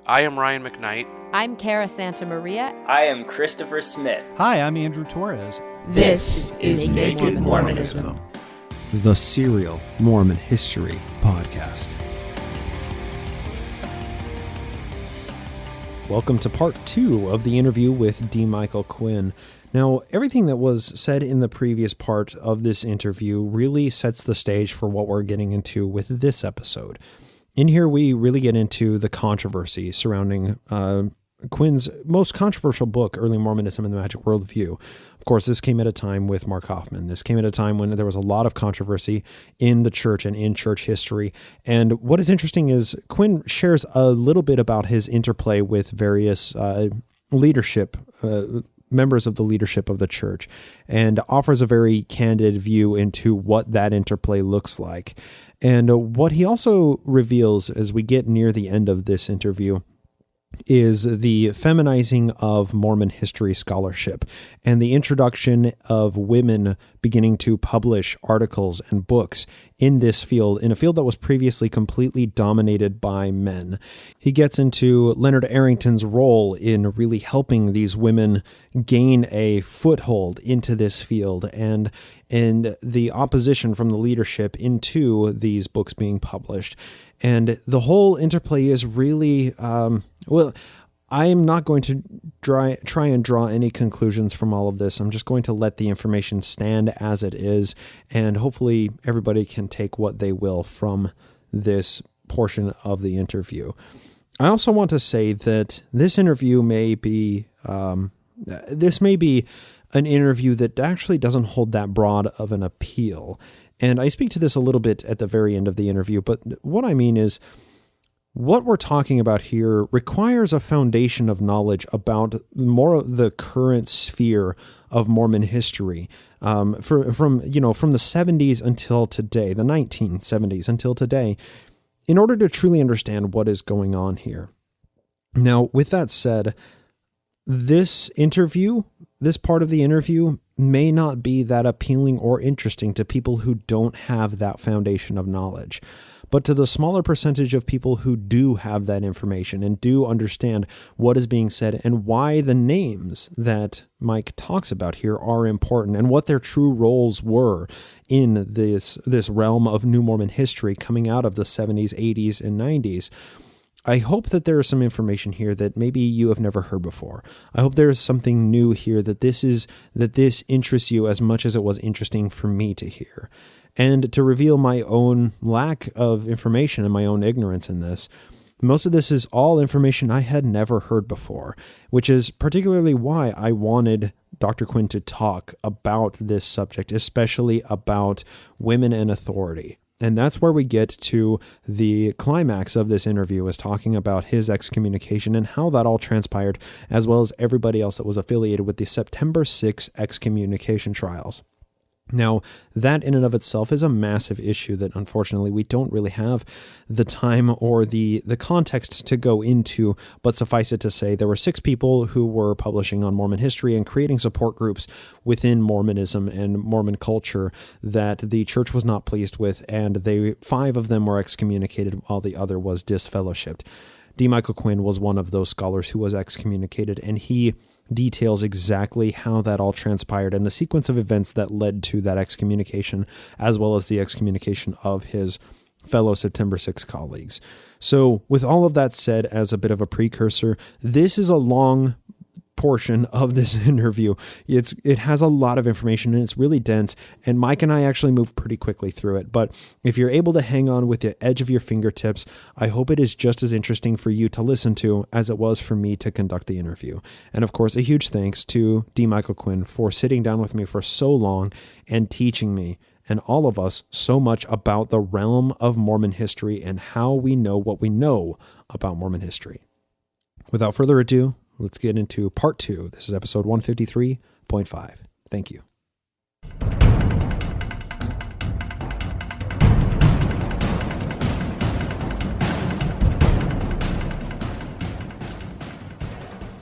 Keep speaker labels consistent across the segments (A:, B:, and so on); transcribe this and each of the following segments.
A: I am Ryan McKnight.
B: I'm Cara Santamaria.
C: I am Christopher Smith.
D: Hi, I'm Andrew Torres.
E: This is Naked Mormonism,
F: the serial Mormon history podcast. Welcome to part 2 of the interview with D. Michael Quinn. Now, everything that was said in the previous part of this interview really sets the stage for what we're getting into with this episode. In here, we really get into the controversy surrounding Quinn's most controversial book, Early Mormonism and the Magic Worldview. Of course, this came at a time with Mark Hoffman. This came at a time when there was a lot of controversy in the church and in church history. And what is interesting is Quinn shares a little bit about his interplay with various leadership members of the leadership of the church, and offers a very candid view into what that interplay looks like. And what he also reveals as we get near the end of this interview is the feminizing of Mormon history scholarship and the introduction of women beginning to publish articles and books in this field, in a field that was previously completely dominated by men. He gets into Leonard Arrington's role in really helping these women gain a foothold into this field and the opposition from the leadership into these books being published. And the whole interplay is really, I am not going to try and draw any conclusions from all of this. I'm just going to let the information stand as it is, and hopefully everybody can take what they will from this portion of the interview. I also want to say that this interview may be, an interview that actually doesn't hold that broad of an appeal. And I speak to this a little bit at the very end of the interview, but what I mean is what we're talking about here requires a foundation of knowledge about more of the current sphere of Mormon history, from the 70s until today, the 1970s until today, in order to truly understand what is going on here. Now, with that said, this part of the interview may not be that appealing or interesting to people who don't have that foundation of knowledge. But to the smaller percentage of people who do have that information and do understand what is being said and why the names that Mike talks about here are important and what their true roles were in this realm of New Mormon history coming out of the 70s, 80s, and 90s, I hope that there is some information here that maybe you have never heard before. I hope there is something new here that this interests you as much as it was interesting for me to hear. And to reveal my own lack of information and my own ignorance in this, most of this is all information I had never heard before, which is particularly why I wanted Dr. Quinn to talk about this subject, especially about women and authority. And that's where we get to the climax of this interview, is talking about his excommunication and how that all transpired, as well as everybody else that was affiliated with the September 6 excommunication trials. Now, that in and of itself is a massive issue that unfortunately we don't really have the time or the context to go into, but suffice it to say, there were 6 people who were publishing on Mormon history and creating support groups within Mormonism and Mormon culture that the church was not pleased with, and 5 of them were excommunicated while the other was disfellowshipped. D. Michael Quinn was one of those scholars who was excommunicated, and he details exactly how that all transpired and the sequence of events that led to that excommunication, as well as the excommunication of his fellow September 6 colleagues. So with all of that said, as a bit of a precursor, this is a long portion of this interview. It has a lot of information and it's really dense, and Mike and I actually moved pretty quickly through it. But if you're able to hang on with the edge of your fingertips, I hope it is just as interesting for you to listen to as it was for me to conduct the interview. And of course, a huge thanks to D. Michael Quinn for sitting down with me for so long and teaching me and all of us so much about the realm of Mormon history and how we know what we know about Mormon history. Without further ado, let's get into part 2. This is episode 153.5. Thank you.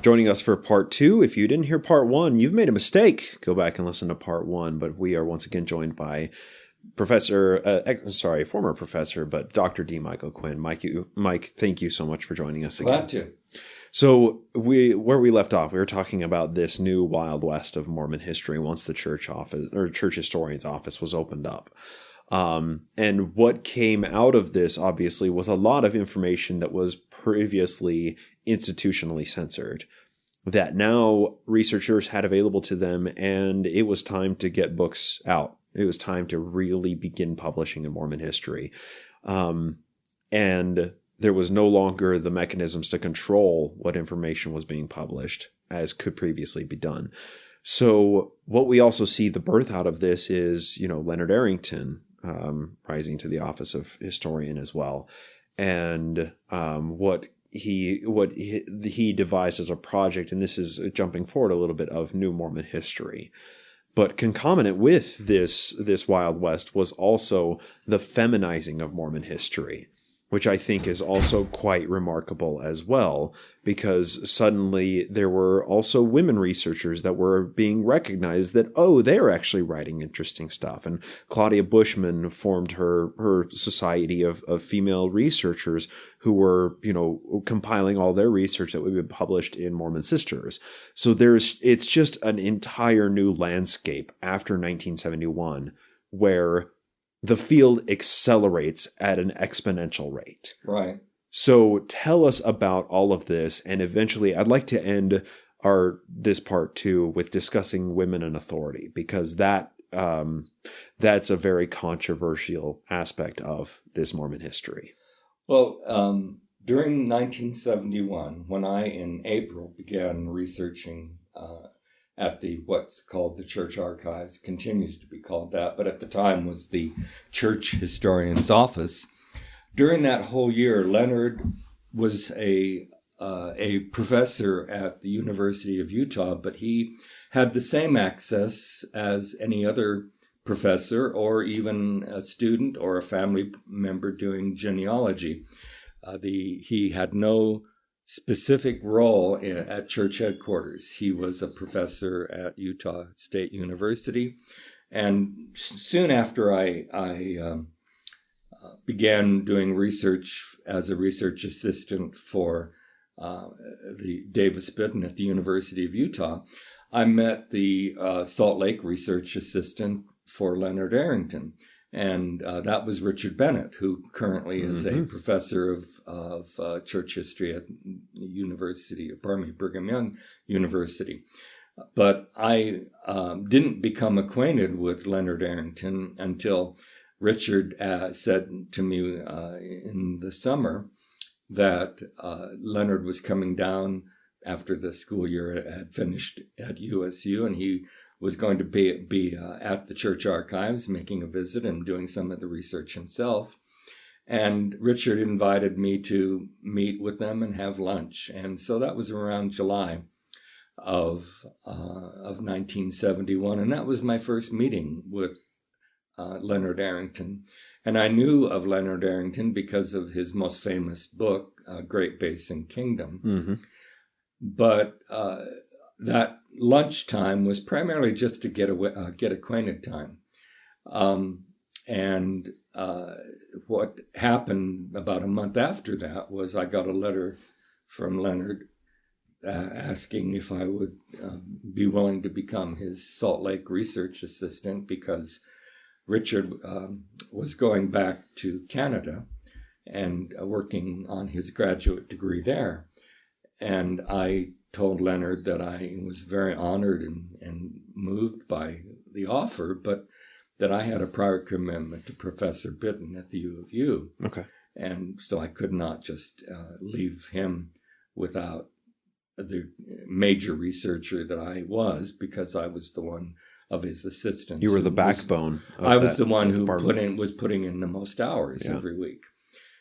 F: Joining us for part 2. If you didn't hear part 1, you've made a mistake. Go back and listen to part 1. But we are once again joined by former professor, but Dr. D. Michael Quinn. Mike, thank you so much for joining us again.
E: Glad to.
F: So where we left off, we were talking about this new Wild West of Mormon history once the church historian's office was opened up. And what came out of this, obviously, was a lot of information that was previously institutionally censored that now researchers had available to them, and it was time to get books out. It was time to really begin publishing in Mormon history. And there was no longer the mechanisms to control what information was being published as could previously be done. So what we also see the birth out of this is, Leonard Arrington rising to the office of historian as well. And what he devised as a project, and this is jumping forward a little bit, of New Mormon history. But concomitant with this Wild West was also the feminizing of Mormon history, which I think is also quite remarkable as well, because suddenly there were also women researchers that were being recognized that, they're actually writing interesting stuff. And Claudia Bushman formed her society of female researchers who were, compiling all their research that would be published in Mormon Sisters. So it's just an entire new landscape after 1971 where the field accelerates at an exponential rate.
E: Right.
F: So tell us about all of this, and eventually I'd like to end this part too with discussing women in authority, because that's a very controversial aspect of this Mormon history.
E: Well, during 1971, when I, in April, began researching at what's called the Church Archives, continues to be called that, but at the time was the Church Historian's Office. During that whole year, Leonard was a professor at the University of Utah, but he had the same access as any other professor or even a student or a family member doing genealogy. He had no specific role at church headquarters. He was a professor at Utah State University. And soon after I began doing research as a research assistant for the Davis Bitten at the University of Utah, I met the Salt Lake research assistant for Leonard Arrington. And that was Richard Bennett, who currently is a professor of church history at Brigham Young University. But I didn't become acquainted with Leonard Arrington until Richard said to me in the summer that Leonard was coming down after the school year had finished at USU, and he was going to be at the church archives, making a visit and doing some of the research himself. And Richard invited me to meet with them and have lunch. And so that was around July of 1971. And that was my first meeting with Leonard Arrington. And I knew of Leonard Arrington because of his most famous book, Great Basin Kingdom. Mm-hmm. But that lunchtime was primarily just to get acquainted time. And what happened about a month after that was I got a letter from Leonard asking if I would be willing to become his Salt Lake research assistant, because Richard was going back to Canada and working on his graduate degree there. And I told Leonard that I was very honored and moved by the offer, but that I had a prior commitment to Professor Bitten at the U of U.
F: Okay.
E: And so I could not just leave him without the major researcher that I was, because I was the one of his assistants.
F: You were the backbone.
E: I was the one who was putting in the most hours every week.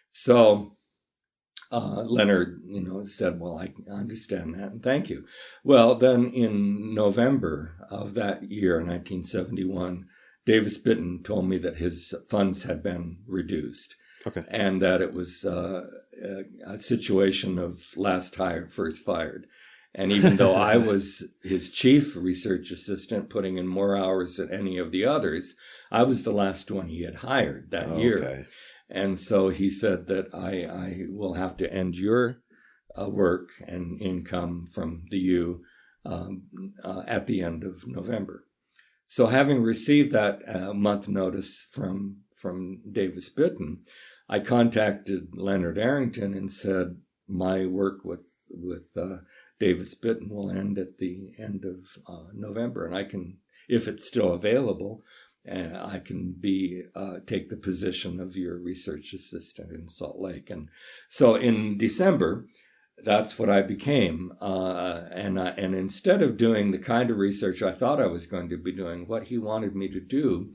E: So Leonard, said, well, I understand that, and thank you. Well, then in November of that year, 1971, Davis Bitten told me that his funds had been reduced.
F: Okay.
E: And that it was a situation of last hired, first fired. And even though I was his chief research assistant, putting in more hours than any of the others, I was the last one he had hired that year. And so he said that I will have to end your work and income from the U at the end of November. So having received that month notice from Davis Bitton, I contacted Leonard Arrington and said, my work with Davis Bitton will end at the end of November, and I can, if it's still available, I can take the position of your research assistant in Salt Lake. And so in December, that's what I became. And instead of doing the kind of research I thought I was going to be doing, what he wanted me to do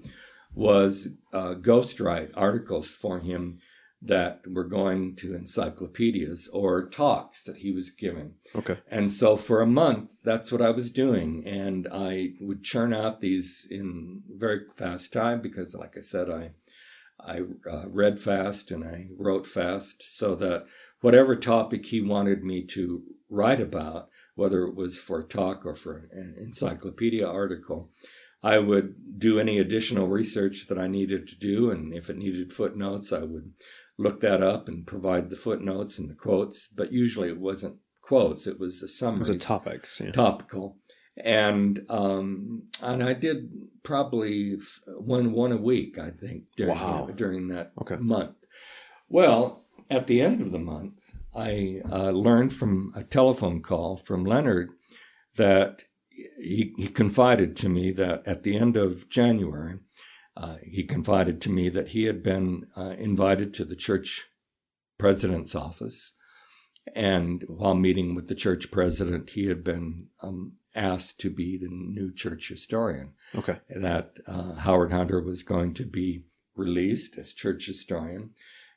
E: was ghostwrite articles for him that were going to encyclopedias or talks that he was giving.
F: Okay.
E: And so for a month, that's what I was doing. And I would churn out these in very fast time because, like I said, I read fast and I wrote fast, so that whatever topic he wanted me to write about, whether it was for a talk or for an encyclopedia article, I would do any additional research that I needed to do. And if it needed footnotes, I would look that up and provide the footnotes and the quotes. But usually it wasn't quotes, it was a summary.
F: It was topics, yeah.
E: Topical. And I did probably one a week, I think, during that month. Well, at the end of the month, I learned from a telephone call from Leonard that he confided to me that at the end of January, he confided to me that he had been invited to the church president's office. And while meeting with the church president, he had been asked to be the new church historian.
F: Okay.
E: That Howard Hunter was going to be released as church historian.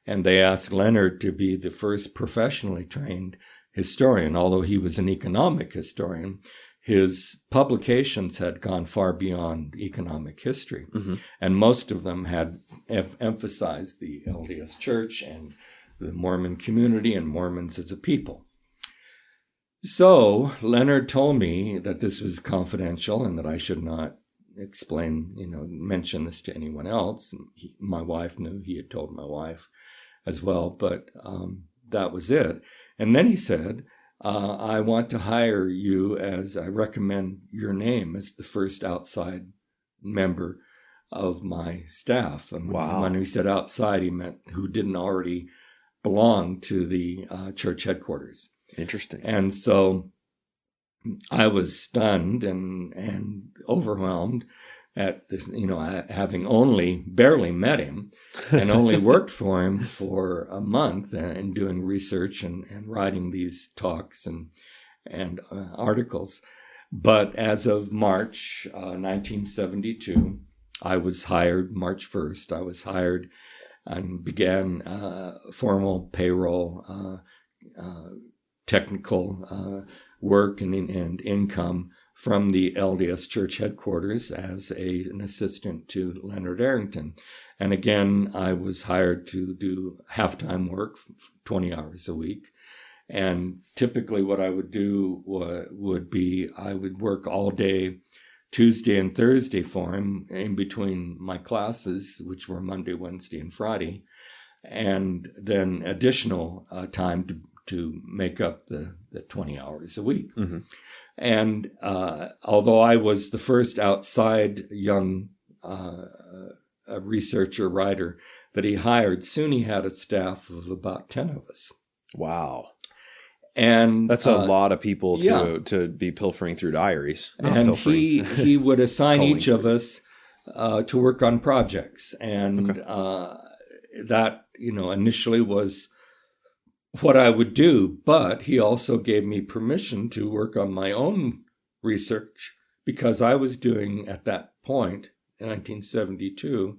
E: And they asked Leonard to be the first professionally trained historian. Although he was an economic historian, his publications had gone far beyond economic history. Mm-hmm. And most of them had emphasized the LDS Church and the Mormon community and Mormons as a people. So Leonard told me that this was confidential and that I should not mention this to anyone else. And my wife knew. He had told my wife as well, but that was it. And then he said, I want to hire you I recommend your name as the first outside member of my staff. And when he said outside, he meant who didn't already belong to the church headquarters.
F: Interesting.
E: And so I was stunned and overwhelmed at this, having only barely met him and only worked for him for a month and doing research and writing these talks and articles. But as of March 1972, I was hired March 1st. I was hired and began formal payroll, technical work and income from the LDS Church headquarters as an assistant to Leonard Arrington. And again, I was hired to do half-time work, 20 hours a week. And typically what I would do would be I would work all day Tuesday and Thursday for him in between my classes, which were Monday, Wednesday, and Friday, and then additional time to make up the 20 hours a week. Mm-hmm. And although I was the first outside young researcher, writer that he hired, soon he had a staff of about 10 of us.
F: Wow.
E: And
F: that's a lot of people to be pilfering through diaries.
E: And he would assign each of us to work on projects. And that, initially was what I would do. But he also gave me permission to work on my own research because I was doing, at that point, in 1972,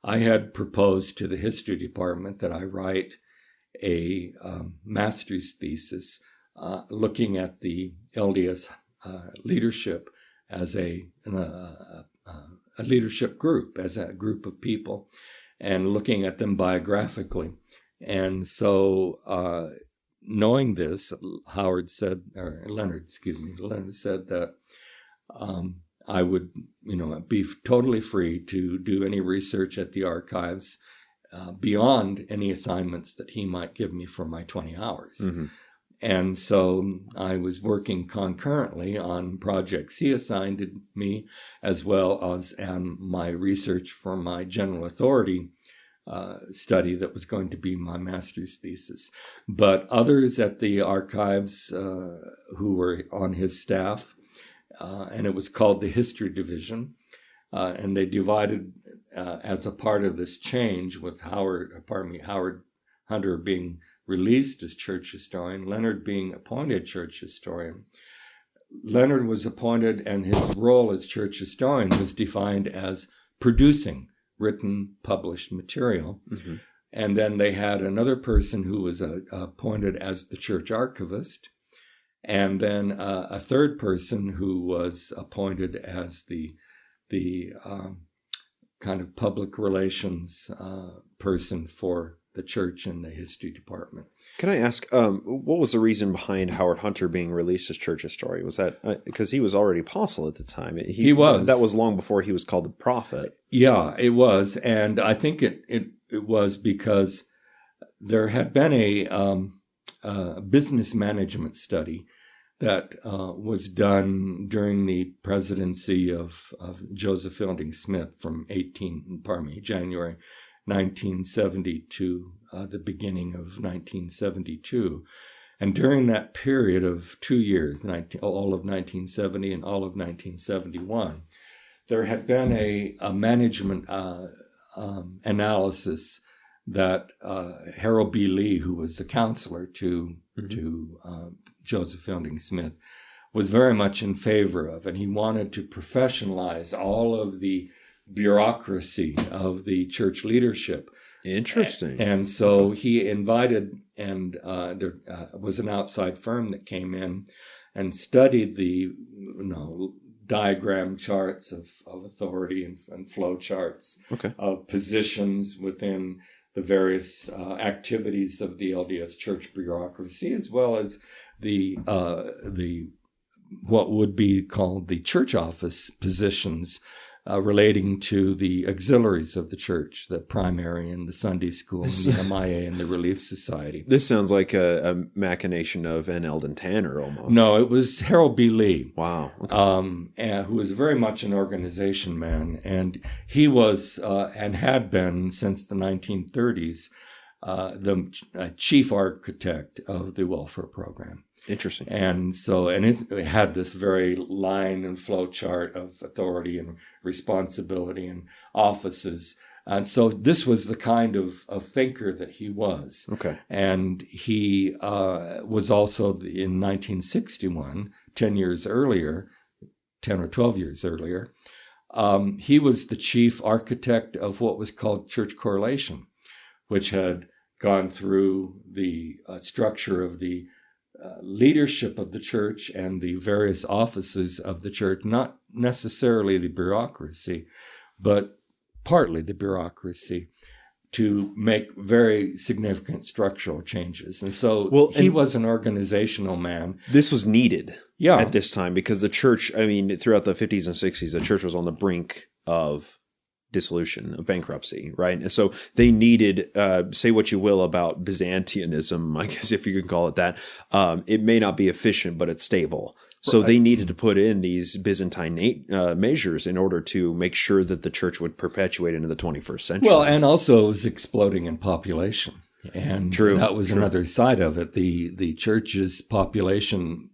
E: I had proposed to the history department that I write a master's thesis looking at the LDS leadership as a leadership group, as a group of people, and looking at them biographically. And so knowing this, Leonard said that I would, be totally free to do any research at the archives beyond any assignments that he might give me for my 20 hours. Mm-hmm. And so I was working concurrently on projects he assigned me, as well as my research for my general authority study that was going to be my master's thesis. But others at the archives who were on his staff, and it was called the History Division, and they divided as a part of this change with Howard Hunter being released as church historian, Leonard being appointed church historian. Leonard was appointed, and his role as church historian was defined as producing written, published material. Mm-hmm. And then they had another person who was appointed as the church archivist, and then a third person who was appointed as the kind of public relations person for the church in the history department.
F: Can I ask, what was the reason behind Howard Hunter being released as church historian? Was that because he was already apostle at the time? He was. That was long before he was called a prophet.
E: Yeah, it was. And I think it was because there had been a business management study that was done during the presidency of Joseph Fielding Smith from January 1970 to the beginning of 1972. And during that period of 2 years, all of 1970 and all of 1971, there had been a management analysis that Harold B. Lee, who was the counselor to Joseph Fielding Smith, was very much in favor of, and he wanted to professionalize all of the bureaucracy of the church leadership.
F: Interesting.
E: And so he invited, and there was an outside firm that came in and studied the diagram charts of authority and flow charts of positions within the various activities of the LDS church bureaucracy, as well as the what would be called the church office positions relating to the auxiliaries of the church, the primary and the Sunday school, and the MIA and the Relief Society.
F: This sounds like a machination of N. Eldon Tanner almost.
E: No, it was Harold B. Lee.
F: Wow. Okay.
E: Who was very much an organization man. And he was, and had been since the 1930s, the chief architect of the welfare program.
F: Interesting.
E: And so, and it had this very line and flow chart of authority and responsibility and offices. And so this was the kind of thinker that he was.
F: Okay.
E: And he was also in 1961, 10 or 12 years earlier, he was the chief architect of what was called Church Correlation, which had gone through the structure of the leadership of the church and the various offices of the church, not necessarily the bureaucracy, but partly the bureaucracy, to make very significant structural changes. And so he was an organizational man.
F: This was needed at this time because the church, throughout the 50s and 60s, the church was on the brink of dissolution, of bankruptcy, right? And so they needed, say what you will about Byzantianism, I guess if you can call it that. It may not be efficient, but it's stable. So they needed to put in these Byzantine measures in order to make sure that the church would perpetuate into the 21st century.
E: Well, and also it was exploding in population. And that was another side of it. The church's population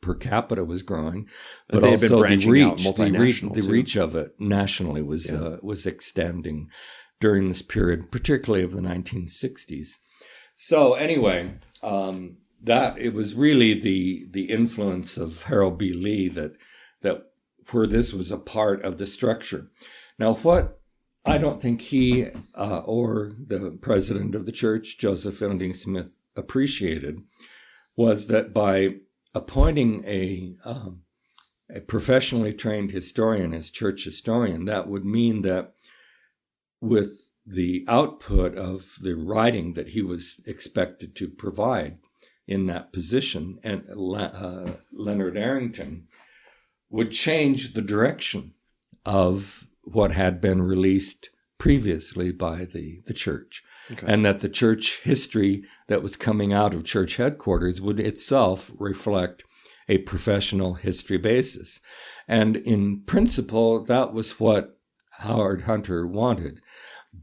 E: per capita was growing, but
F: they had been
E: also
F: the
E: reach of it nationally was extending during this period, particularly of the 1960s. So anyway, that it was really the influence of Harold B. Lee that where this was a part of the structure. Now, what I don't think he or the president of the church, Joseph Fielding Smith, appreciated was that by appointing a professionally trained historian as church historian, that would mean that with the output of the writing that he was expected to provide in that position, and Leonard Arrington, would change the direction of what had been released previously by the church.
F: Okay.
E: And that the church history that was coming out of church headquarters would itself reflect a professional history basis. And in principle, that was what Howard Hunter wanted.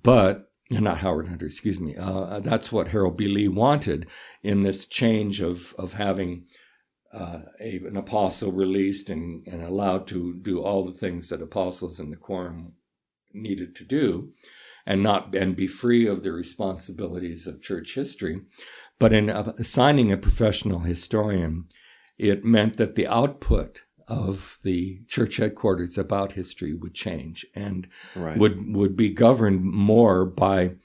E: But, not Howard Hunter, excuse me, that's what Harold B. Lee wanted in this change of having an apostle released and allowed to do all the things that apostles in the quorum needed to do, and be free of the responsibilities of church history. But in assigning a professional historian, it meant that the output of the church headquarters about history would change and
F: Right.
E: would be governed more by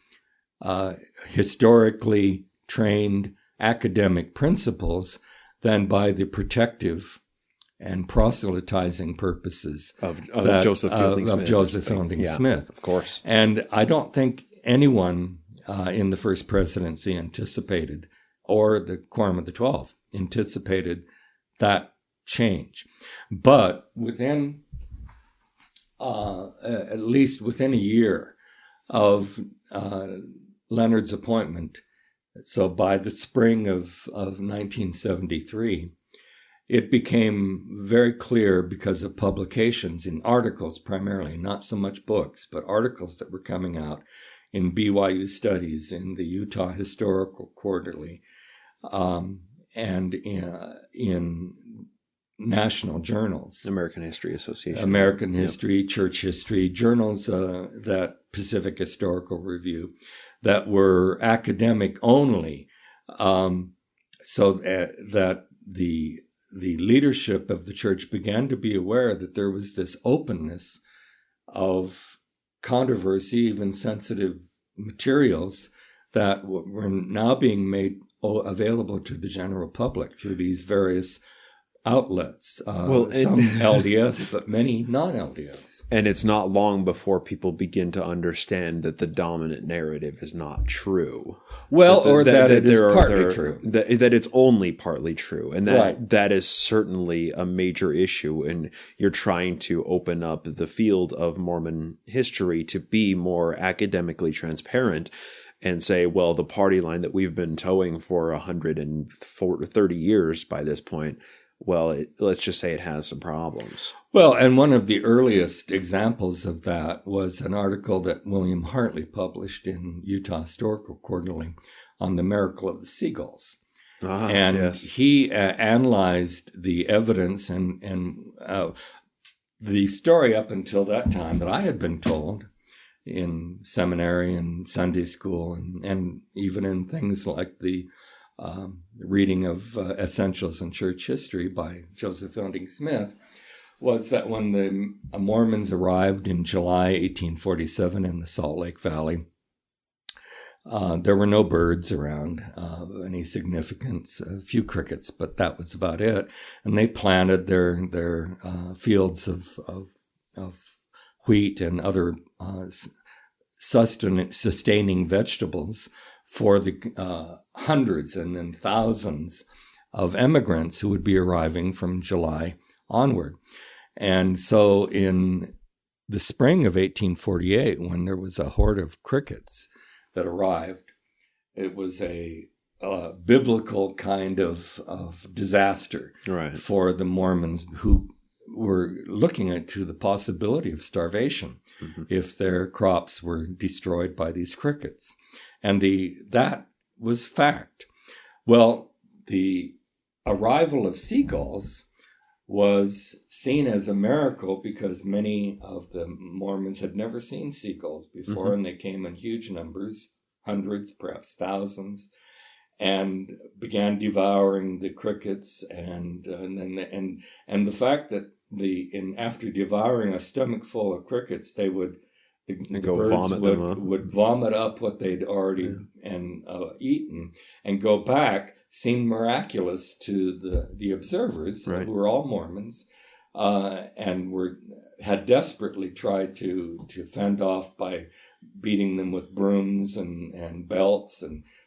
E: historically trained academic principles than by the protective and proselytizing purposes
F: Of Joseph Fielding Smith.
E: Of Joseph Fielding
F: Yeah,
E: Smith.
F: of course.
E: And I don't think anyone in the first presidency anticipated, or the Quorum of the 12 anticipated that change. But within, at least within a year of Leonard's appointment, so by the spring of 1973, it became very clear, because of publications in articles primarily, not so much books, but articles that were coming out in BYU Studies, in the Utah Historical Quarterly, and in national journals.
F: American History Association.
E: American History, Church History, journals, that Pacific Historical Review, that were academic only, so that the leadership of the church began to be aware that there was this openness of controversy, even sensitive materials, that were now being made available to the general public through these various outlets. Some LDS, but many non-LDS.
F: And it's not long before people begin to understand that the dominant narrative is not true.
E: Well, that it is partly true.
F: That it's only partly true. And that
E: Right.
F: that is certainly a major issue. And you're trying to open up the field of Mormon history to be more academically transparent and say, well, the party line that we've been towing for 130 years by this point, well, let's just say it has some problems.
E: Well, and one of the earliest examples of that was an article that William Hartley published in Utah Historical Quarterly on the miracle of the seagulls. And
F: yes.
E: he analyzed the evidence and the story up until that time that I had been told in seminary and Sunday school, and even in things like the reading of Essentials in Church History by Joseph Fielding Smith, was that when the Mormons arrived in July 1847 in the Salt Lake Valley, there were no birds around of any significance, a few crickets, but that was about it. And they planted their fields of wheat and other sustaining vegetables for the hundreds and then thousands of emigrants who would be arriving from July onward. And so in the spring of 1848, when there was a horde of crickets that arrived, it was a biblical kind of disaster for the Mormons, who were looking to the possibility of starvation if their crops were destroyed by these crickets. And that was fact. Well, the arrival of seagulls was seen as a miracle because many of the Mormons had never seen seagulls before, and they came in huge numbers, hundreds, perhaps thousands, and began devouring the crickets. And the fact that after devouring a stomach full of crickets, they would the birds
F: vomit
E: would vomit up what they'd already eaten and go back, seemed miraculous to the observers, who were all Mormons, and had desperately tried to fend off by beating them with brooms and belts,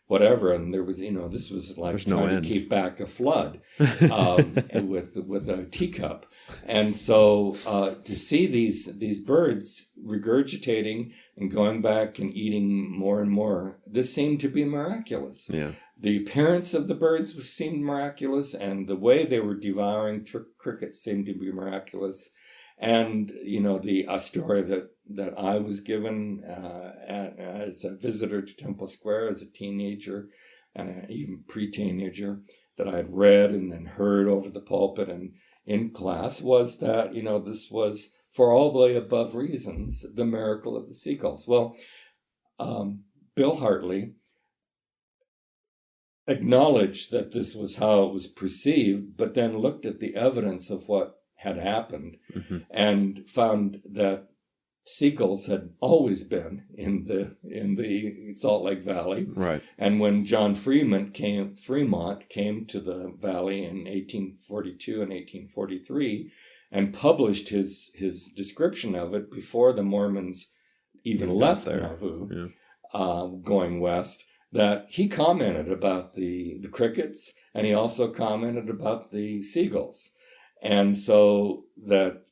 E: whatever. And there was, this was like
F: There's no
E: trying
F: end.
E: to keep back a flood and with a teacup. And so to see these birds regurgitating and going back and eating more and more, this seemed to be miraculous.
F: Yeah.
E: The appearance of the birds seemed miraculous, and the way they were devouring crickets seemed to be miraculous. And, a story that I was given as a visitor to Temple Square as a teenager and even pre-teenager that I had read and then heard over the pulpit and in class was that, this was, for all the above reasons, the miracle of the seagulls. Well, Bill Hartley acknowledged that this was how it was perceived, but then looked at the evidence of what had happened and found that seagulls had always been in the Salt Lake Valley.
F: Right.
E: And when John Fremont came to the valley in 1842 and 1843 and published his description of it before the Mormons even left Nauvoo, going west, that he commented about the crickets, and he also commented about the seagulls. And so that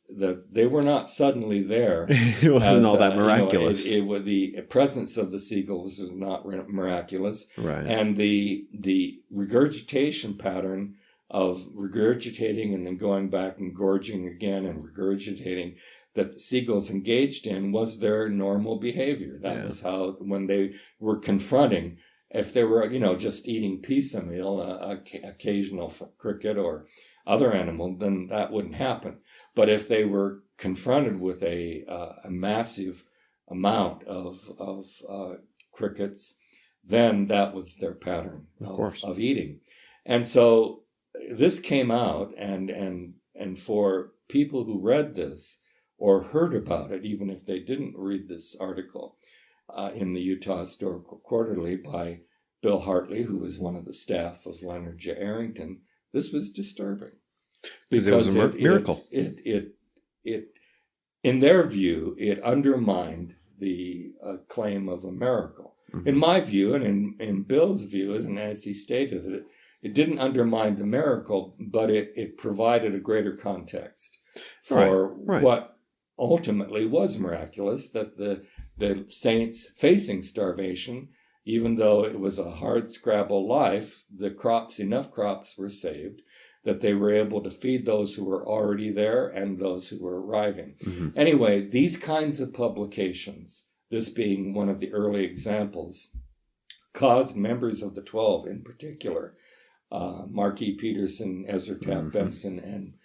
E: they were not suddenly there.
F: It wasn't all that miraculous.
E: The presence of the seagulls was not miraculous.
F: Right.
E: And the regurgitation pattern of regurgitating and then going back and gorging again and regurgitating that the seagulls engaged in was their normal behavior. That was how, when they were confronting, if they were, just eating piecemeal, occasional cricket or other animal, then that wouldn't happen. But if they were confronted with a massive amount of crickets, then that was their pattern of eating. And so this came out, and for people who read this or heard about it, even if they didn't read this article in the Utah Historical Quarterly by Bill Hartley, who was one of the staff of Leonard J. Arrington, this was disturbing.
F: Because it was a miracle.
E: It in their view, it undermined the claim of a miracle. In my view, and in Bill's view, and as he stated, it didn't undermine the miracle, but it provided a greater context for what ultimately was miraculous, that the saints facing starvation, even though it was a hard scrabble life, enough crops were saved that they were able to feed those who were already there and those who were arriving. Anyway, these kinds of publications, this being one of the early examples, caused members of the 12 in particular, Mark E. Peterson, Ezra Taft Benson, and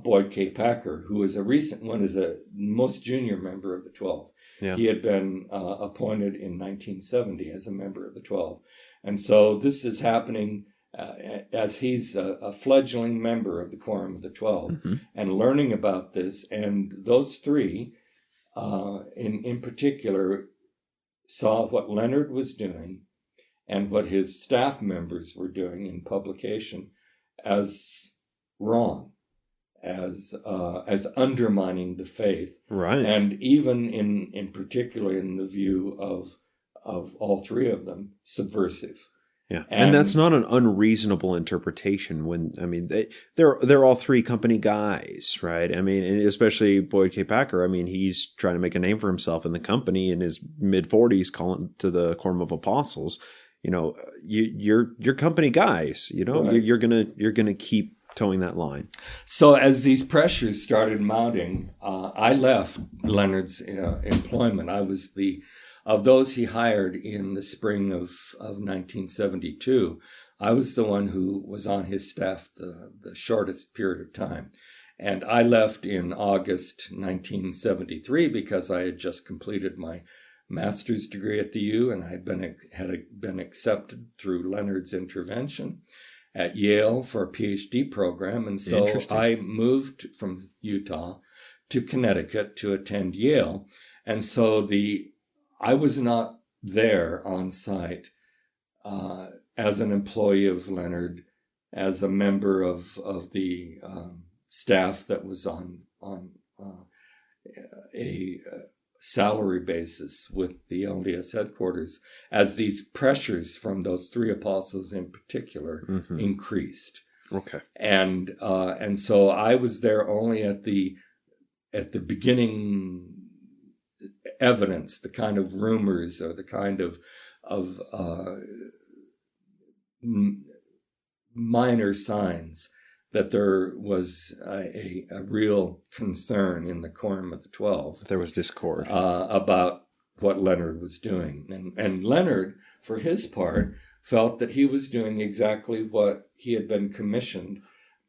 E: Boyd K. Packer, who was a recent one, is a most junior member of the 12. Yeah. He had been appointed in 1970 as a member of the 12. And so this is happening as he's a fledgling member of the Quorum of the 12 and learning about this. And those three, in particular, saw what Leonard was doing and what his staff members were doing in publication as wrong, as undermining the faith,
F: right?
E: And even in particular in the view of all three of them, subversive.
F: Yeah, and that's not an unreasonable interpretation. They're all three company guys, right? And especially Boyd K. Packer. He's trying to make a name for himself in the company in his mid-40s, calling to the Quorum of Apostles. You're company guys. Right. You're gonna keep towing that line.
E: So as these pressures started mounting, I left Leonard's employment. I was of those he hired in the spring of 1972, I was the one who was on his staff the shortest period of time. And I left in August 1973 because I had just completed my master's degree at the U, and I had been accepted through Leonard's intervention at Yale for a PhD program. And so I moved from Utah to Connecticut to attend Yale. And so I was not there on site as an employee of Leonard, as a member of the staff that was on a salary basis with the LDS headquarters as these pressures from those three apostles in particular increased.
F: Okay.
E: And so I was there only at the beginning evidence, the kind of rumors or the kind of minor signs that there was a real concern in the Quorum of the 12.
F: There was discord
E: about what Leonard was doing. And Leonard, for his part, felt that he was doing exactly what he had been commissioned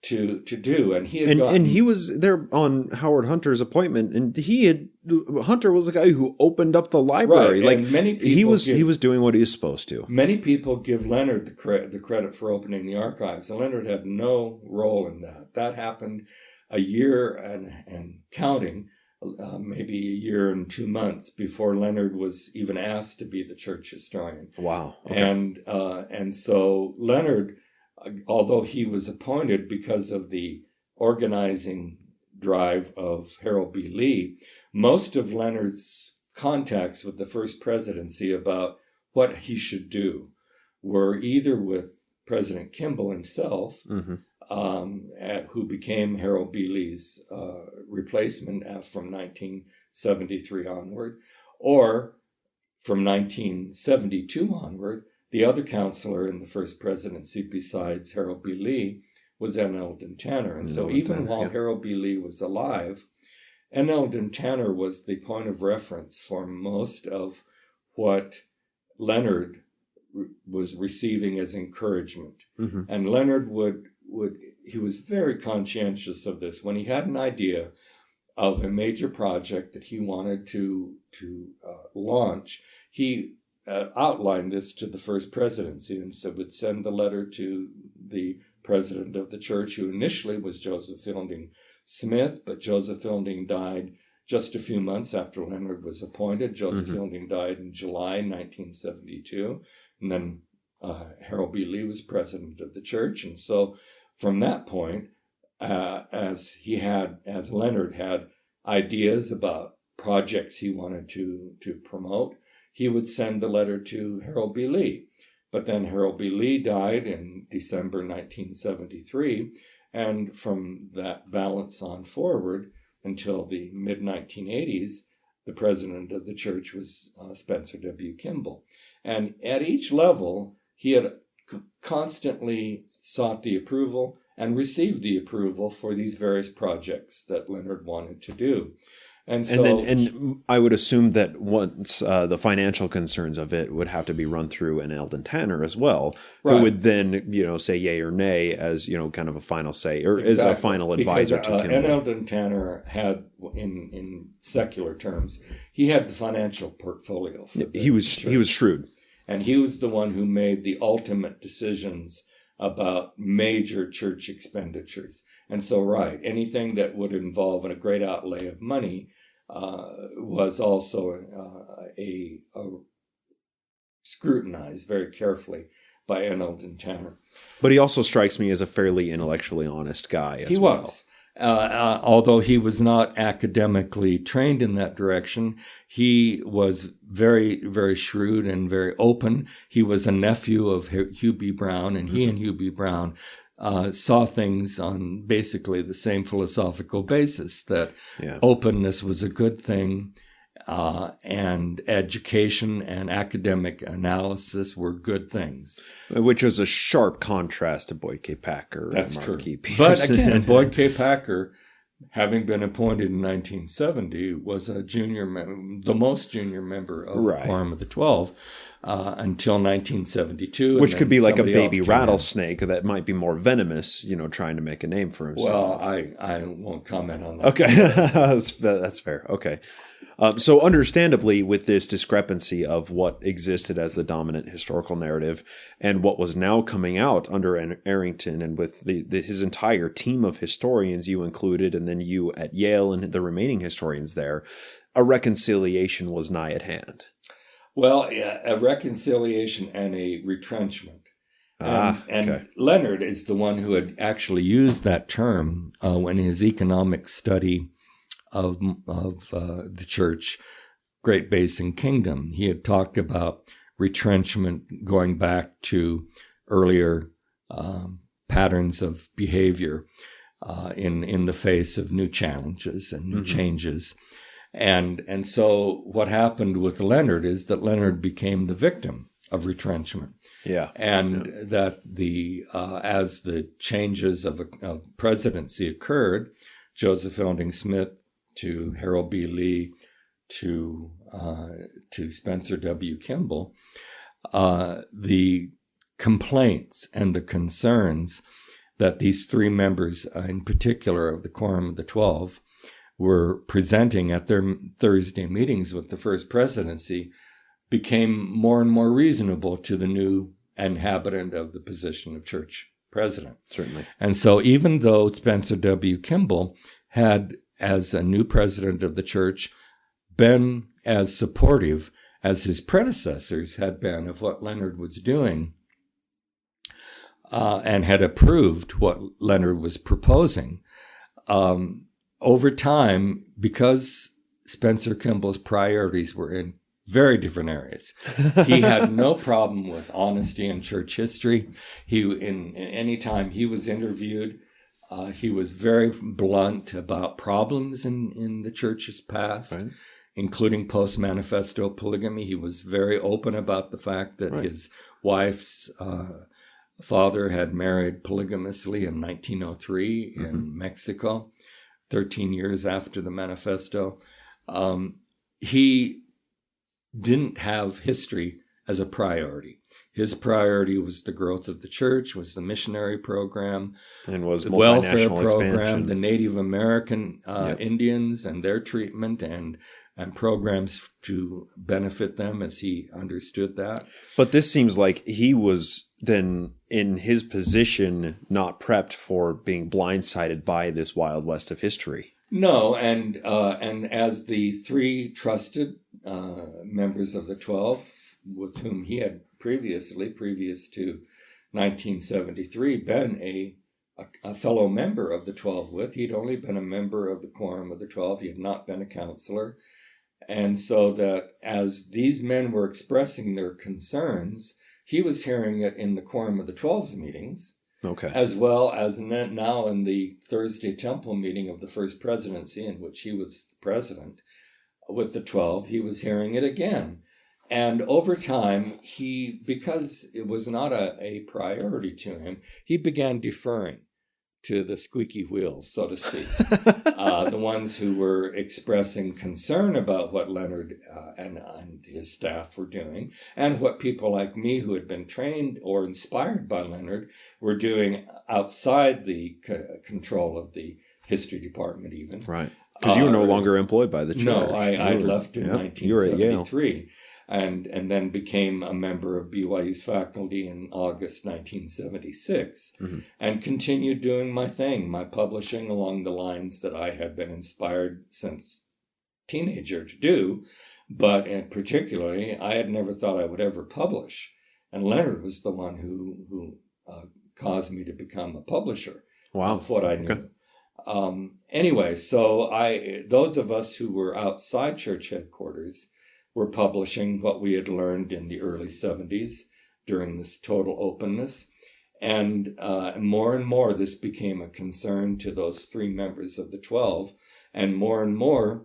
E: to do. And he
F: was there on Howard Hunter's appointment, and Hunter was the guy who opened up the library.
E: Right,
F: like,
E: and many people
F: he was doing what he was supposed to.
E: Many people give Leonard the credit for opening the archives, and Leonard had no role in that. That happened a year and counting, maybe a year and 2 months before Leonard was even asked to be the church historian.
F: Wow. Okay.
E: And so Leonard, although he was appointed because of the organizing drive of Harold B. Lee, most of Leonard's contacts with the first presidency about what he should do were either with President Kimball himself, who became Harold B. Lee's replacement from 1973 onward, or from 1972 onward, the other counselor in the first presidency besides Harold B. Lee was N. Eldon Tanner. And so even while Harold B. Lee was alive, N. Eldon Tanner was the point of reference for most of what Leonard was receiving as encouragement. And Leonard he was very conscientious of this. When he had an idea of a major project that he wanted to launch, he outlined this to the first presidency and so would send the letter to the president of the church, who initially was Joseph Fielding Smith, but Joseph Fielding died just a few months after Leonard was appointed. Joseph Fielding died in July 1972, and then Harold B. Lee was president of the church. And so from that point, as Leonard had ideas about projects he wanted to promote, he would send the letter to Harold B. Lee. But then Harold B. Lee died in December 1973, and from that balance on forward until the mid-1980s, the president of the church was Spencer W. Kimball. And at each level, he had constantly sought the approval and received the approval for these various projects that Leonard wanted to do. And
F: I would assume that once the financial concerns of it would have to be run through an Eldon Tanner as well,
E: right,
F: who would then, say yay or nay as, kind of a final say, or
E: exactly,
F: as a final advisor to Kimball.
E: And Eldon Tanner had, in secular terms, he had the financial portfolio.
F: He was shrewd.
E: And he was the one who made the ultimate decisions about major church expenditures. And so, right, anything that would involve a great outlay of money was also scrutinized very carefully by N. Eldon Tanner.
F: But he also strikes me as a fairly intellectually honest guy as well.
E: He was. Although he was not academically trained in that direction, he was very, very shrewd and very open. He was a nephew of Hugh B. Brown, and he and Hugh B. Brown saw things on basically the same philosophical basis, that openness was a good thing, and education and academic analysis were good things.
F: Which was a sharp contrast to Boyd K. Packer.
E: That's
F: and
E: true.
F: Peterson.
E: But again, Boyd K. Packer, having been appointed in 1970, was the most junior member of the Quorum of the 12 until 1972.
F: Which could be like a baby rattlesnake that might be more venomous, trying to make a name for himself.
E: Well, I won't comment on that.
F: Okay, that's fair. Okay. So understandably, with this discrepancy of what existed as the dominant historical narrative and what was now coming out under Arrington, and with his entire team of historians, you included, and then you at Yale and the remaining historians there, a reconciliation was nigh at hand. Well,
E: a reconciliation and a retrenchment. And Leonard is the one who had actually used that term when his economic study of the church Great Basin Kingdom. He had talked about retrenchment going back to earlier patterns of behavior in the face of new challenges and new changes. And so what happened with Leonard is that Leonard became the victim of retrenchment.
F: Yeah.
E: And that as the changes of presidency occurred, Joseph Fielding Smith to Harold B. Lee to Spencer W. Kimball, the complaints and the concerns that these three members, in particular of the Quorum of the 12, were presenting at their Thursday meetings with the First Presidency became more and more reasonable to the new inhabitant of the position of church president.
F: Certainly.
E: And so even though Spencer W. Kimball had, as a new president of the church, been as supportive as his predecessors had been of what Leonard was doing, and had approved what Leonard was proposing, over time, because Spencer Kimball's priorities were in very different areas, he had no problem with honesty in church history. In any time he was interviewed, he was very blunt about problems in the church's past, right, including post-manifesto polygamy. He was very open about the fact that his wife's father had married polygamously in 1903 in Mexico, 13 years after the manifesto. He didn't have history as a priority. His priority was the growth of the church, was the missionary program,
F: and was
E: the welfare
F: multinational
E: program,
F: expansion.
E: the Native American Indians and their treatment, and programs to benefit them as he understood that.
F: But this seems like he was then, in his position, not prepped for being blindsided by this Wild West of history.
E: No, and as the three trusted members of the 12, with whom he had previous to 1973, been a fellow member of the 12 with. He'd only been a member of the Quorum of the 12. He had not been a counselor. And so that as these men were expressing their concerns, he was hearing it in the Quorum of the 12's meetings, as well as now in the Thursday Temple meeting of the First Presidency, in which he was the president with the 12, he was hearing it again. And over time, because it was not a priority to him, he began deferring to the squeaky wheels, so to speak, the ones who were expressing concern about what Leonard and his staff were doing, and what people like me who had been trained or inspired by Leonard were doing outside the control of the history department even.
F: Right, because you were no longer employed by the church.
E: No, I left in 1973.
F: You were at Yale.
E: And then became a member of BYU's faculty in August 1976, and continued doing my thing, my publishing along the lines that I had been inspired since teenager to do, but particularly I had never thought I would ever publish, and Leonard was the one who caused me to become a publisher of what I knew. Anyway, so those of us who were outside church headquarters were publishing what we had learned in the early 70s during this total openness. And more this became a concern to those three members of the 12. And more,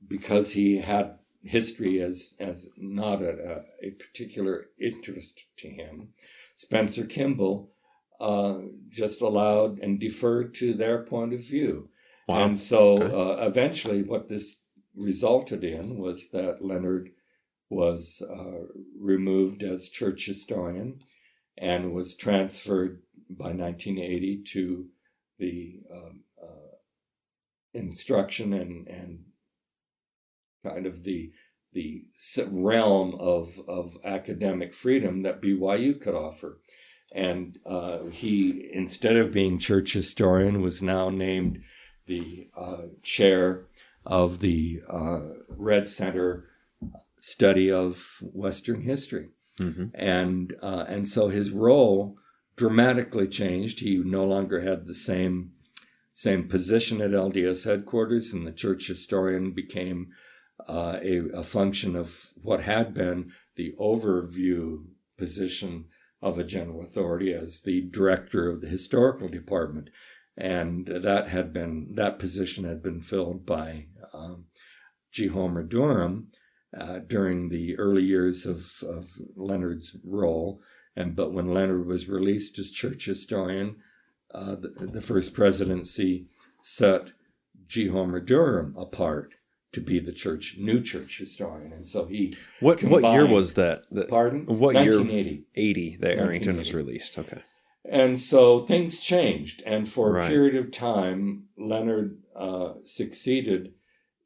E: because he had history as not a particular interest to him, Spencer Kimball just allowed and deferred to their point of view. Wow. And so eventually what this resulted in was that Leonard was removed as church historian and was transferred by 1980 to the instruction and kind of the realm of academic freedom that BYU could offer. And he, instead of being church historian, was now named the chair of the Red Center study of Western history. And so his role dramatically changed. He no longer had the same position at LDS headquarters, and the church historian became a function of what had been the overview position of a general authority as the director of the historical department. And that position had been filled by G. Homer Durham during the early years of Leonard's role. But when Leonard was released as church historian, the first presidency set G. Homer Durham apart to be the new church historian. And so he
F: What year was that?
E: Pardon?
F: What
E: 1980.
F: year? 80, that Arrington was released. Okay.
E: And so things changed. And for a
F: Right.
E: period of time, Leonard succeeded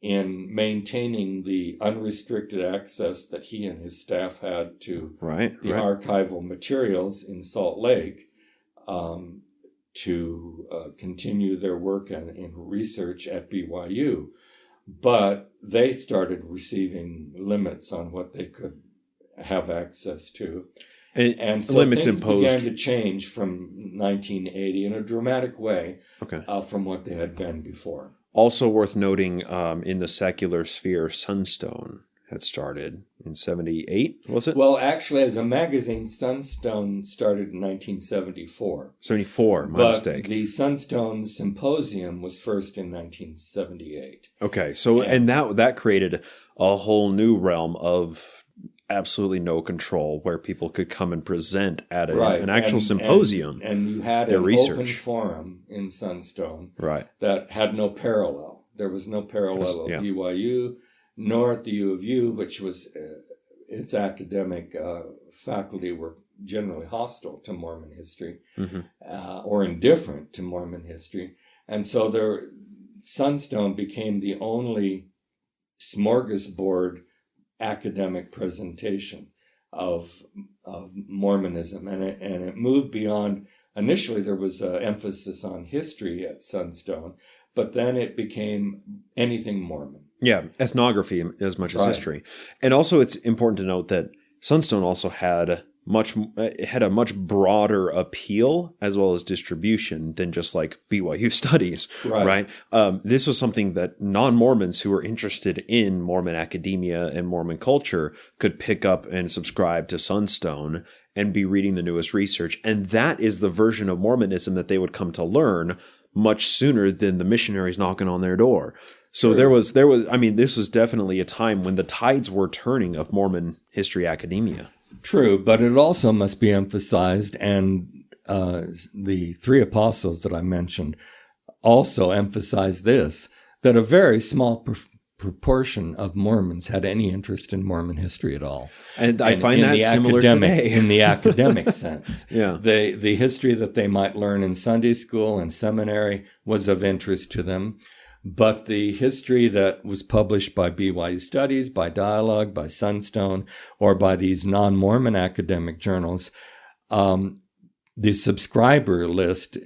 E: in maintaining the unrestricted access that he and his staff had to the archival materials in Salt Lake to continue their work in research at BYU. But they started receiving limits on what they could have access to. And so
F: limits
E: things
F: imposed
E: began to change from 1980 in a dramatic way from what they had been before.
F: Also worth noting, in the secular sphere, Sunstone had started in 78, was it?
E: Well, actually, as a magazine, Sunstone started in 1974.
F: 74, my
E: but
F: mistake.
E: The Sunstone Symposium was first in 1978.
F: Okay, so and that created a whole new realm of absolutely no control, where people could come and present at an actual symposium.
E: And you had an open forum in Sunstone that had no parallel. There was no parallel at BYU, nor at the U of U, which was its academic faculty were generally hostile to Mormon history or indifferent to Mormon history. And so Sunstone became the only smorgasbord academic presentation of Mormonism, and it moved beyond. Initially, there was an emphasis on history at Sunstone, but then it became anything Mormon.
F: Yeah, ethnography as much as history, and also it's important to note that Sunstone also had a much broader appeal as well as distribution than just like BYU studies, right? This was something that non-Mormons who were interested in Mormon academia and Mormon culture could pick up and subscribe to Sunstone and be reading the newest research. And that is the version of Mormonism that they would come to learn much sooner than the missionaries knocking on their door. So there was, I mean, this was definitely a time when the tides were turning of Mormon history academia.
E: True, but it also must be emphasized, and the three apostles that I mentioned also emphasize this, that a very small proportion of Mormons had any interest in Mormon history at all.
F: And I find that similar today.
E: In the academic sense.
F: Yeah.
E: The history that they might learn in Sunday school and seminary was of interest to them. But the history that was published by BYU Studies, by Dialogue, by Sunstone, or by these non-Mormon academic journals, the subscriber list,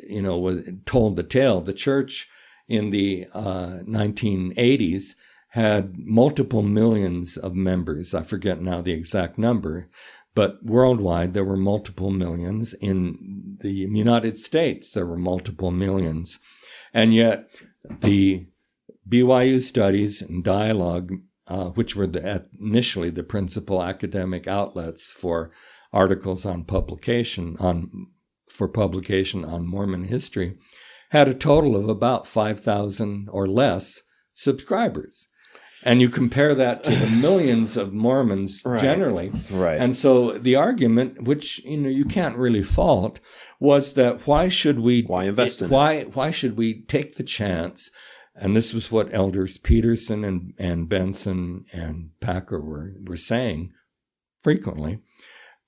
E: told the tale. The church in the 1980s had multiple millions of members. I forget now the exact number, but worldwide there were multiple millions. In the United States, there were multiple millions. And yet the BYU Studies and Dialogue, which were initially the principal academic outlets for articles on publication on Mormon history, had a total of about 5,000 or less subscribers. And you compare that to the millions of Mormons generally.
F: Right.
E: And so the argument, which you can't really fault, was that why should we
F: invest in it?
E: Why should we take the chance? And this was what Elders Peterson and Benson and Packer were saying frequently,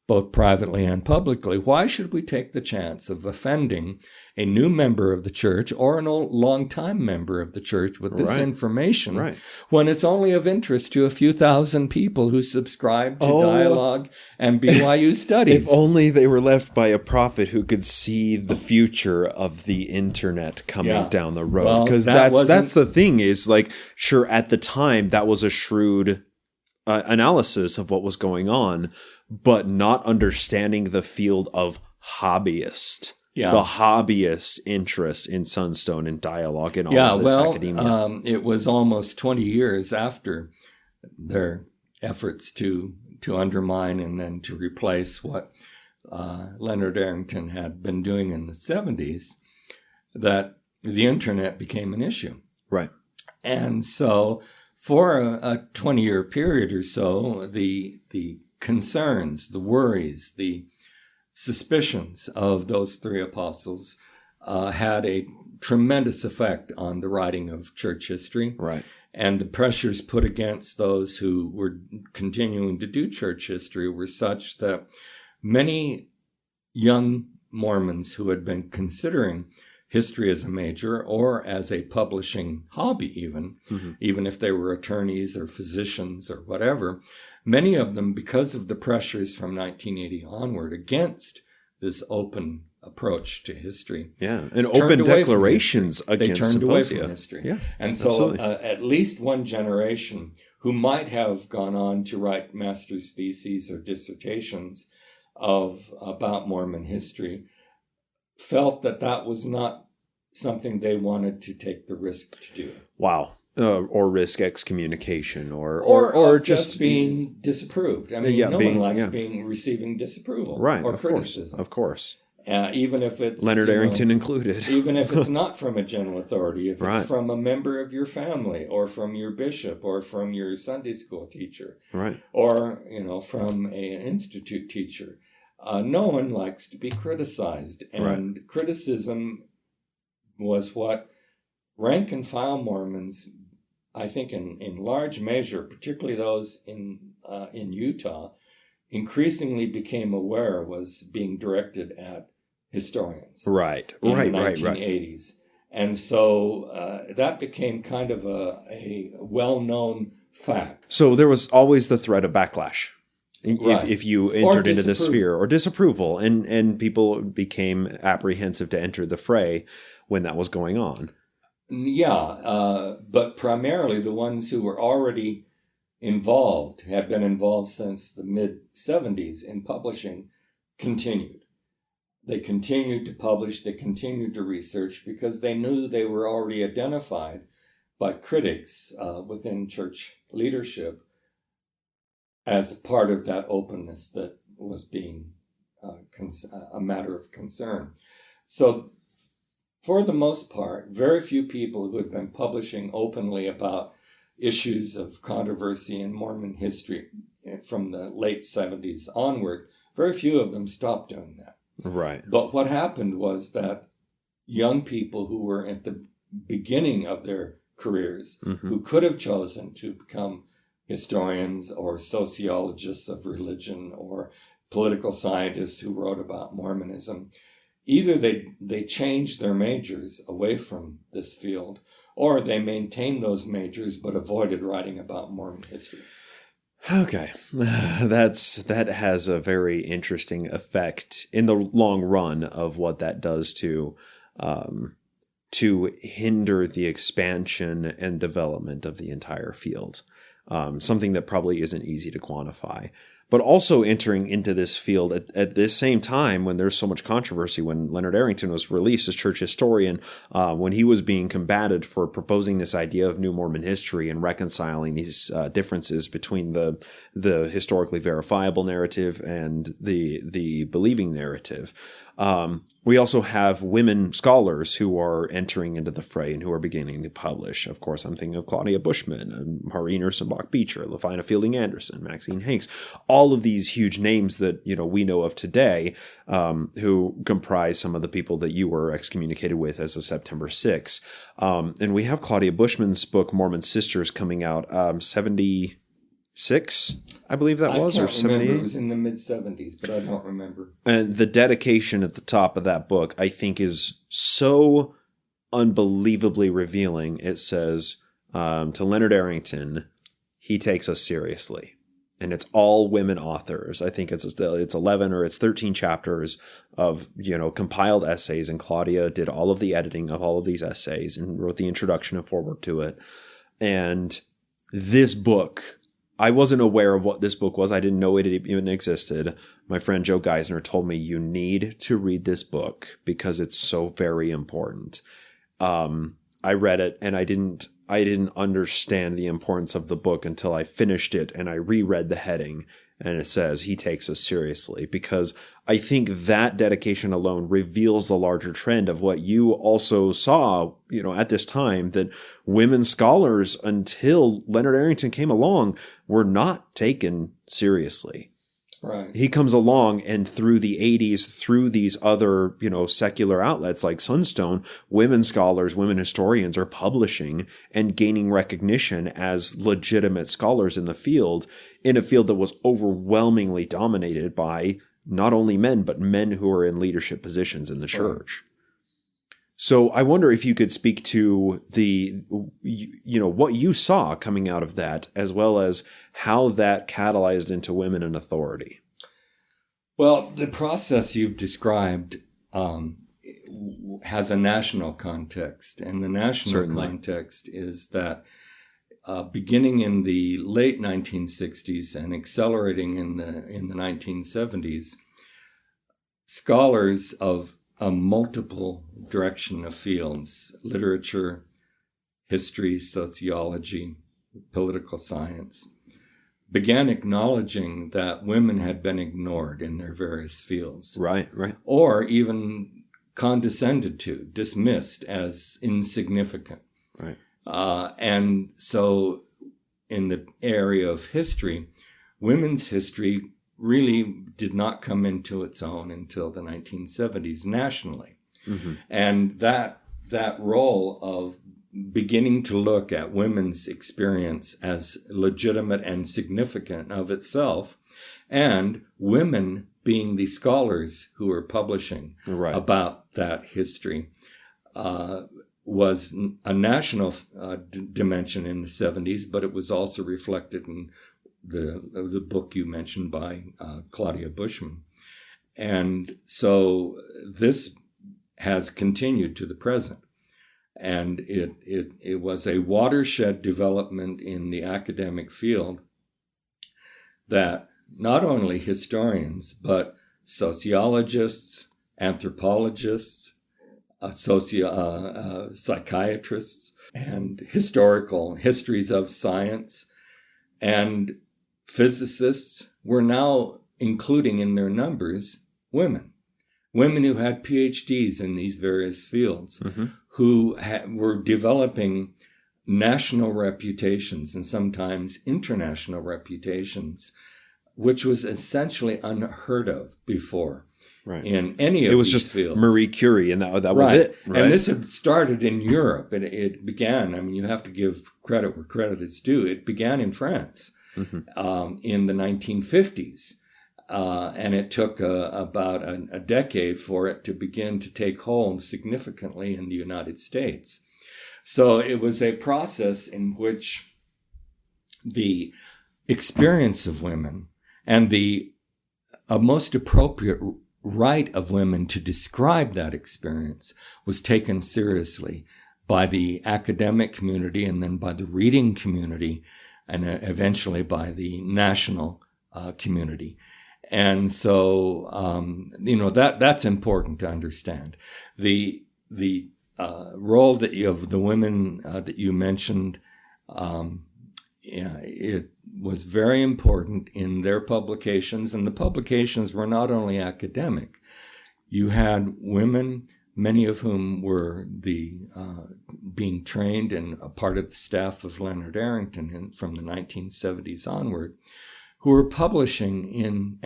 E: both privately and publicly. Why should we take the chance of offending a new member of the church or an old long-time member of the church with this information when it's only of interest to a few thousand people who subscribe to Dialogue and BYU Studies?
F: If only they were left by a prophet who could see the future of the internet coming down the road. Because that's the thing is, like, sure, at the time, that was a shrewd analysis of what was going on, but not understanding the field of hobbyist. Yeah. The hobbyist interest in Sunstone and Dialogue and all of this academia.
E: It was almost 20 years after their efforts to undermine and then to replace what Leonard Arrington had been doing in the 70s, that the internet became an issue.
F: Right.
E: And so for a 20-year period or so, the concerns, the worries, the suspicions of those three apostles had a tremendous effect on the writing of church history.
F: Right.
E: And the pressures put against those who were continuing to do church history were such that many young Mormons who had been considering history as a major or as a publishing hobby even if they were attorneys or physicians or whatever, many of them, because of the pressures from 1980 onward against this open approach to history.
F: Yeah, and open declarations against
E: they turned away
F: symposia.
E: from history.
F: Yeah,
E: and so at least one generation who might have gone on to write master's theses or dissertations about Mormon history felt that was not something they wanted to take the risk to do.
F: Wow. Or risk excommunication or
E: just being disapproved. I mean, no one likes receiving disapproval or criticism.
F: Of course.
E: Even if it's
F: Leonard Arrington included.
E: Even if it's not from a general authority, if
F: Right.
E: it's from a member of your family or from your bishop or from your Sunday school teacher,
F: Right.
E: or from an institute teacher. No one likes to be criticized, and criticism was what rank and file Mormons, I think, in large measure, particularly those in Utah, increasingly became aware was being directed at historians.
F: Right.
E: In
F: Right.
E: the
F: Right.
E: 1980s. And so that became kind of a well-known fact.
F: So there was always the threat of backlash.
E: Right.
F: If you entered into the sphere, or disapproval, and people became apprehensive to enter the fray when that was going on.
E: Yeah, but primarily the ones who were already involved, had been involved since the mid-70s in publishing, continued. They continued to publish, they continued to research, because they knew they were already identified by critics within church leadership as part of that openness that was being a matter of concern. So for the most part, very few people who had been publishing openly about issues of controversy in Mormon history from the late 70s onward, very few of them stopped doing that.
F: Right.
E: But what happened was that young people who were at the beginning of their careers, who could have chosen to become historians or sociologists of religion or political scientists who wrote about Mormonism, either they changed their majors away from this field, or they maintained those majors but avoided writing about Mormon history.
F: Okay, that has a very interesting effect in the long run of what that does to hinder the expansion and development of the entire field. Something that probably isn't easy to quantify. But also entering into this field at this same time when there's so much controversy, when Leonard Arrington was released as church historian, when he was being combated for proposing this idea of New Mormon history and reconciling these differences between the historically verifiable narrative and the believing narrative. We also have women scholars who are entering into the fray and who are beginning to publish. Of course, I'm thinking of Claudia Bushman, and Maureen Ursenbach Beecher, Lafina Fielding Anderson, Maxine Hanks, all of these huge names that we know of today, who comprise some of the people that you were excommunicated with as of September 6. And we have Claudia Bushman's book, Mormon Sisters, coming out 76, I believe that was, or 78.
E: It was in the mid-70s, but I don't remember.
F: And the dedication at the top of that book, I think, is so unbelievably revealing. It says, to Leonard Arrington, he takes us seriously. And it's all women authors. I think it's 11 or it's 13 chapters of, compiled essays. And Claudia did all of the editing of all of these essays and wrote the introduction and foreword to it. And this book, I wasn't aware of what this book was. I didn't know it even existed. My friend Joe Geisner told me, you need to read this book because it's so very important. I read it and I didn't understand the importance of the book until I finished it and I reread the heading and it says he takes us seriously, because I think that dedication alone reveals the larger trend of what you also saw, at this time, that women scholars until Leonard Arrington came along were not taken seriously.
E: Right.
F: He comes along, and through the 80s, through these other, secular outlets like Sunstone, women scholars, women historians are publishing and gaining recognition as legitimate scholars in the field, in a field that was overwhelmingly dominated by not only men, but men who are in leadership positions in the church. So I wonder if you could speak to what you saw coming out of that, as well as how that catalyzed into women in authority.
E: Well, the process you've described has a national context, and the national context is that beginning in the late 1960s and accelerating in the 1970s, scholars of a multiple direction of fields, literature, history, sociology, political science, began acknowledging that women had been ignored in their various fields.
F: Right.
E: Or even condescended to, dismissed as insignificant.
F: Right.
E: And so in the area of history, women's history really did not come into its own until the 1970s nationally. Mm-hmm. And that role of beginning to look at women's experience as legitimate and significant of itself, and women being the scholars who were publishing about that history, was a national dimension in the 70s, but it was also reflected in the book you mentioned by Claudia Bushman. And so this has continued to the present. And it was a watershed development in the academic field that not only historians, but sociologists, anthropologists, psychiatrists, and histories of science, and physicists were now including in their numbers women who had PhDs in these various fields, mm-hmm. who were developing national reputations and sometimes international reputations, which was essentially unheard of before.
F: Right.
E: In any of these fields. It was just
F: Marie Curie, and that was it. Right?
E: And this had started in Europe. It began, you have to give credit where credit is due. It began in France in the 1950s. And it took about a decade for it to begin to take hold significantly in the United States. So it was a process in which the experience of women and the most appropriate right of women to describe that experience was taken seriously by the academic community, and then by the reading community, and eventually by the national community. And so, that's important to understand. The role of the women that you mentioned, it was very important in their publications, and the publications were not only academic. You had women, many of whom were being trained and a part of the staff of Leonard Arrington from the 1970s onward, who were publishing in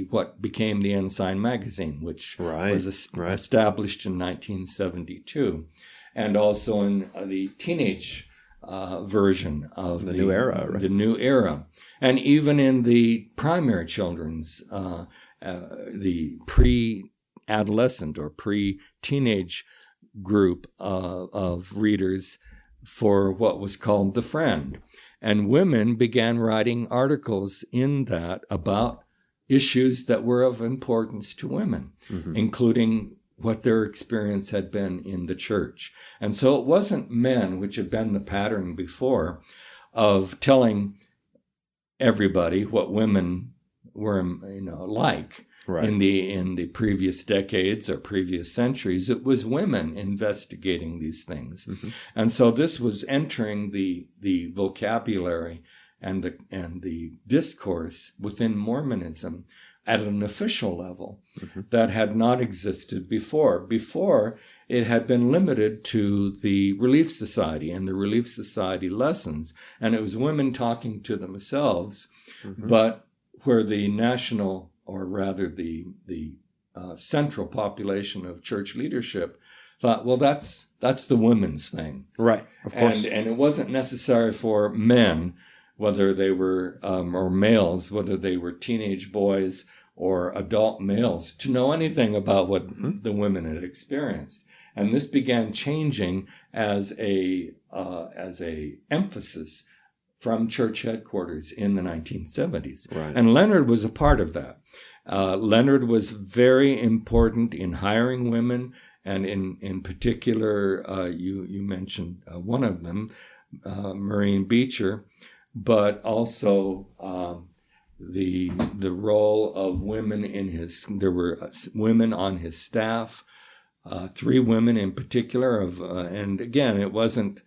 E: what became the Ensign magazine, which was established in 1972, and also in the teenage version of the new era, the new era, and even in the primary children's, the pre-adolescent or pre-teenage group of readers for what was called The Friend. And women began writing articles in that about issues that were of importance to women, mm-hmm. including what their experience had been in the church. And so it wasn't men, which had been the pattern before, of telling everybody what women were like.
F: Right.
E: In the previous decades or previous centuries, it was women investigating these things.
F: Mm-hmm.
E: And so this was entering the vocabulary and the discourse within Mormonism at an official level that had not existed before. Before, it had been limited to the Relief Society and the Relief Society lessons, and it was women talking to themselves, but where the national, or rather the central population of church leadership thought, well, that's the women's thing.
F: Right, of course.
E: And it wasn't necessary for men, whether they were, or males, whether they were teenage boys or adult males, to know anything about what the women had experienced. And this began changing as a emphasis from church headquarters in the 1970s.
F: Right.
E: And Leonard was a part of that. Leonard was very important in hiring women, and in particular, you mentioned one of them, Maureen Beecher, but also the role of women there were women on his staff, 3 women in particular, and again, it wasn't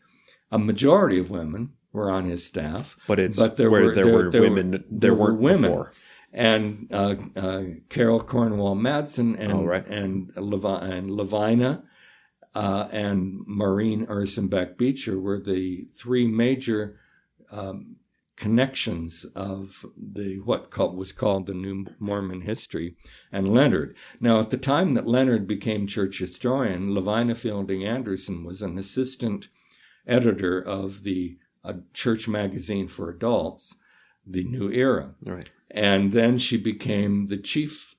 E: a majority of women were on his staff,
F: but there were women before.
E: And Carol Cornwall Madsen and Levina and Maureen Ursenbeck Beecher were the 3 major connections of what was called the New Mormon history, and Leonard. Now, at the time that Leonard became church historian, Levina Fielding Anderson was an assistant editor of the church magazine for adults, The New Era.
F: Right.
E: And then she became the chief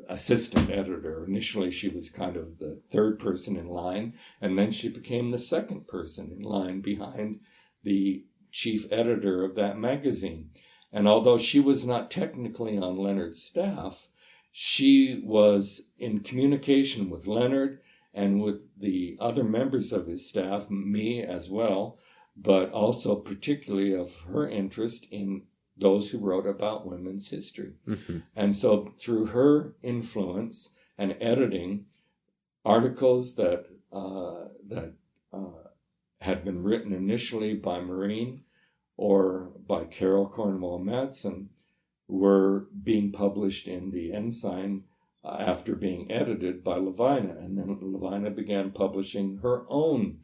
E: assistant editor. Initially, she was kind of the 3rd person in line, and then she became the 2nd person in line behind the chief editor of that magazine. And although she was not technically on Leonard's staff, she was in communication with Leonard and with the other members of his staff, me as well, but also particularly of her interest in those who wrote about women's history. And so through her influence and editing, articles that had been written initially by Maureen or by Carol Cornwall Madsen were being published in the Ensign after being edited by Levina. And then Levina began publishing her own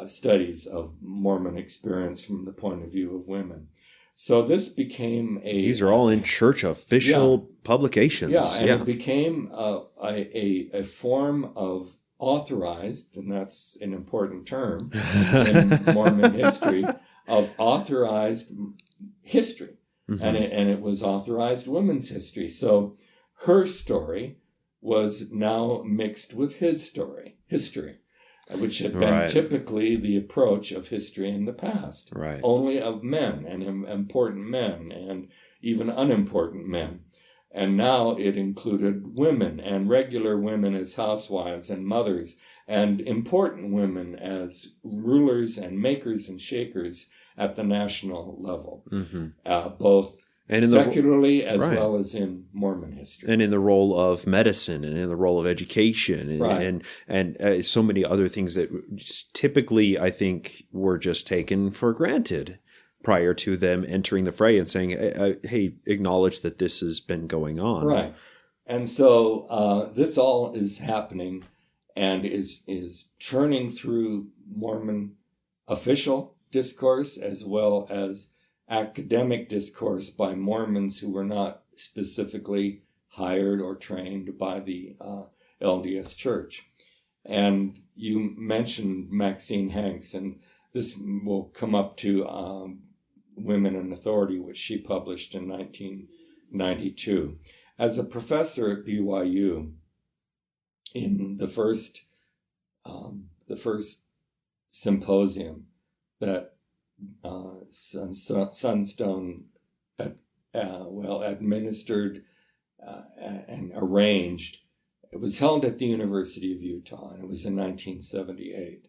E: studies of Mormon experience from the point of view of women. So this became
F: These are all in church official publications.
E: Yeah, and it became a form of authorized, and that's an important term in Mormon history, of authorized history. And it was authorized women's history. So her story was now mixed with his history, which had been typically the approach of history in the past.
F: Right.
E: Only of men, and important men, and even unimportant men. And now it included women, and regular women as housewives and mothers, and important women as rulers and makers and shakers at the national level, both and secularly as well as in Mormon history.
F: And in the role of medicine, and in the role of education, and so many other things that typically, I think, were just taken for granted prior to them entering the fray and saying, hey, acknowledge that this has been going on.
E: Right. And so this all is happening and is churning through Mormon official discourse as well as academic discourse by Mormons who were not specifically hired or trained by the LDS Church. And you mentioned Maxine Hanks, and this will come up to Women in Authority, which she published in 1992. As a professor at BYU, in the first symposium that Sunstone administered and arranged, it was held at the University of Utah, and it was in 1978.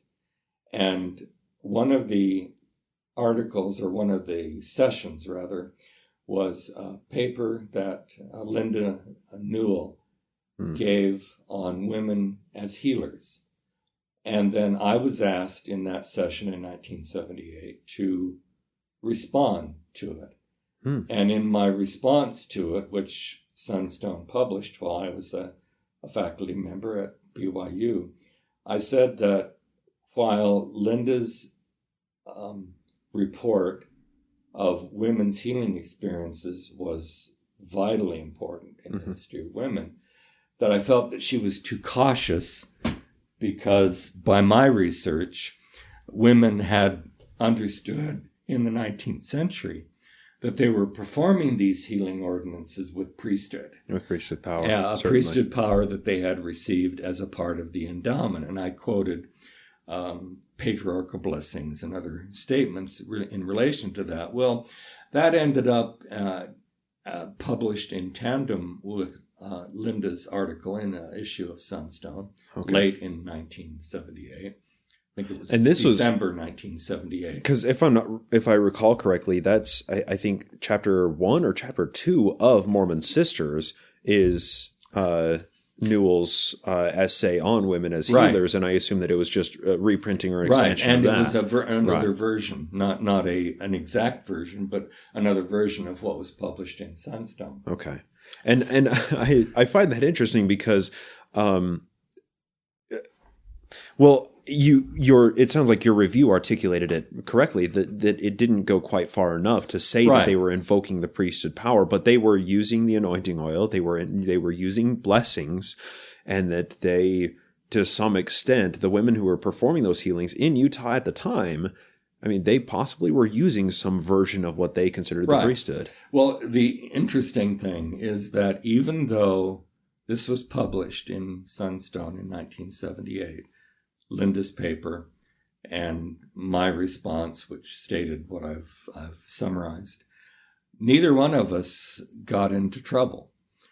E: And one of the articles, or one of the sessions rather, was a paper that Linda Newell gave on women as healers. And then I was asked in that session in 1978 to respond to it. And in my response to it, which Sunstone published while I was a faculty member at BYU, I said that while Linda's report of women's healing experiences was vitally important in the history of women, that I felt that she was too cautious because by my research, women had understood in the 19th century that they were performing these healing ordinances with priesthood.
F: With priesthood power.
E: Yeah, a
F: certainly.
E: priesthood power that they had received as a part of the endowment. And I quoted patriarchal blessings and other statements in relation to that. Well, that ended up published in tandem with Linda's article in an issue of Sunstone, late in 1978. I think it was December 1978.
F: Because if I recall correctly, that's I think chapter 1 or chapter 2 of Mormon Sisters is Newell's essay on women as healers, and I assume that it was just reprinting or expansion
E: and
F: of that.
E: And it was another version, not an exact version, but another version of what was published in Sunstone.
F: Okay, and I find that interesting because, it sounds like your review articulated it correctly, that it didn't go quite far enough to say that they were invoking the priesthood power, but they were using the anointing oil, they were using blessings, and that they, to some extent, the women who were performing those healings in Utah at the time, I mean, they possibly were using some version of what they considered the priesthood.
E: Well, the interesting thing is that even though this was published in Sunstone in 1978, Linda's paper and my response, which stated what I've summarized, neither one of us got into trouble.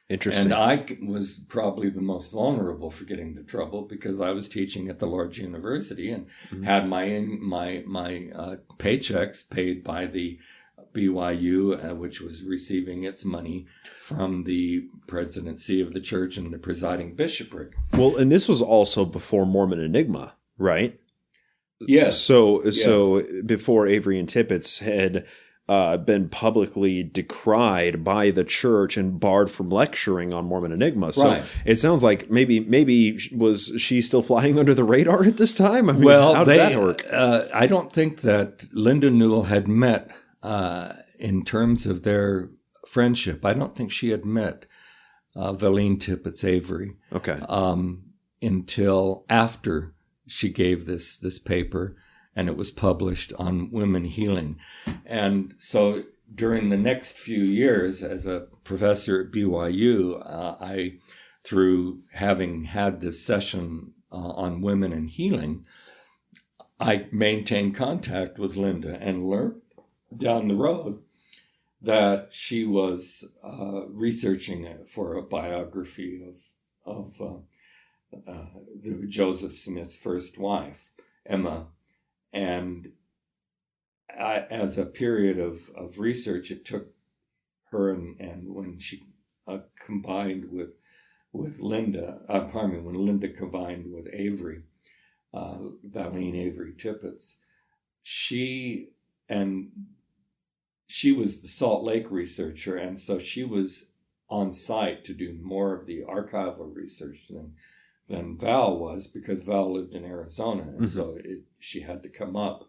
F: Interesting.
E: And I was probably the most vulnerable for getting into trouble because I was teaching at the large university and had my paychecks paid by the BYU, which was receiving its money from the presidency of the church and the presiding bishopric.
F: Well, and this was also before Mormon Enigma, right?
E: Yes.
F: So before Avery and Tippett's had been publicly decried by the church and barred from lecturing on Mormon Enigma. So it sounds like maybe was she still flying under the radar at this time? I mean, how did that work?
E: I don't think that Linda Newell had met, in terms of their friendship, I don't think she had met Valine Tippett's Avery.
F: Okay.
E: Until after she gave this paper, and it was published on women healing. And so during the next few years as a professor at BYU, I, through having had this session on women and healing, I maintained contact with Linda and learned down the road that she was researching for a biography of Joseph Smith's first wife, Emma. And as a period of research, it took her and when she combined with Linda, when Linda combined with Avery, Valine Avery Tippett's, she was the Salt Lake researcher, and so she was on site to do more of the archival research than Val was, because Val lived in Arizona, and so she had to come up.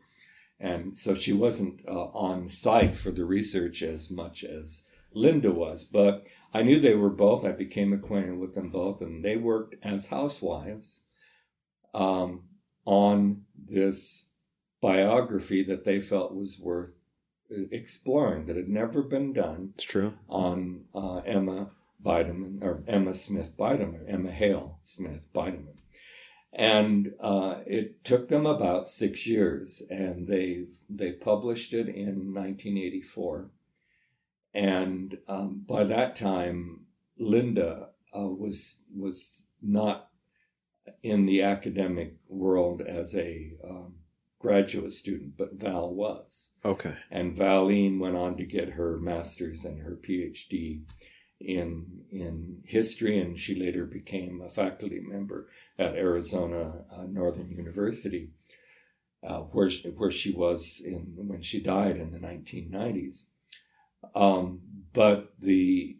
E: And so she wasn't on site for the research as much as Linda was. But I knew they were both. I became acquainted with them both, and they worked as housewives on this biography that they felt was worth exploring, that had never been done.
F: It's true.
E: On Emma Smith Bideman, Emma Hale Smith Bideman. And it took them about 6 years, and they published it in 1984. And by that time, Linda was not in the academic world as a graduate student, but Val was.
F: Okay.
E: And Valine went on to get her master's and her PhD in history, and she later became a faculty member at Arizona Northern University, where she was when she died in the 1990s. But the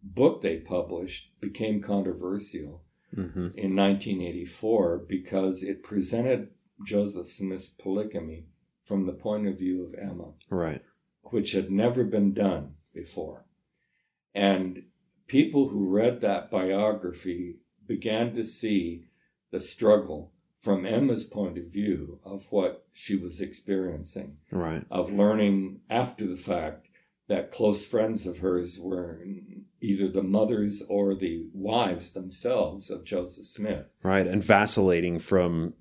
E: book they published became controversial in 1984 because it presented Joseph Smith's polygamy from the point of view of Emma,
F: Right.
E: which had never been done before. And people who read that biography began to see the struggle from Emma's point of view of what she was experiencing,
F: Right.
E: of learning after the fact that close friends of hers were either the mothers or the wives themselves of Joseph Smith.
F: Right. And vacillating from,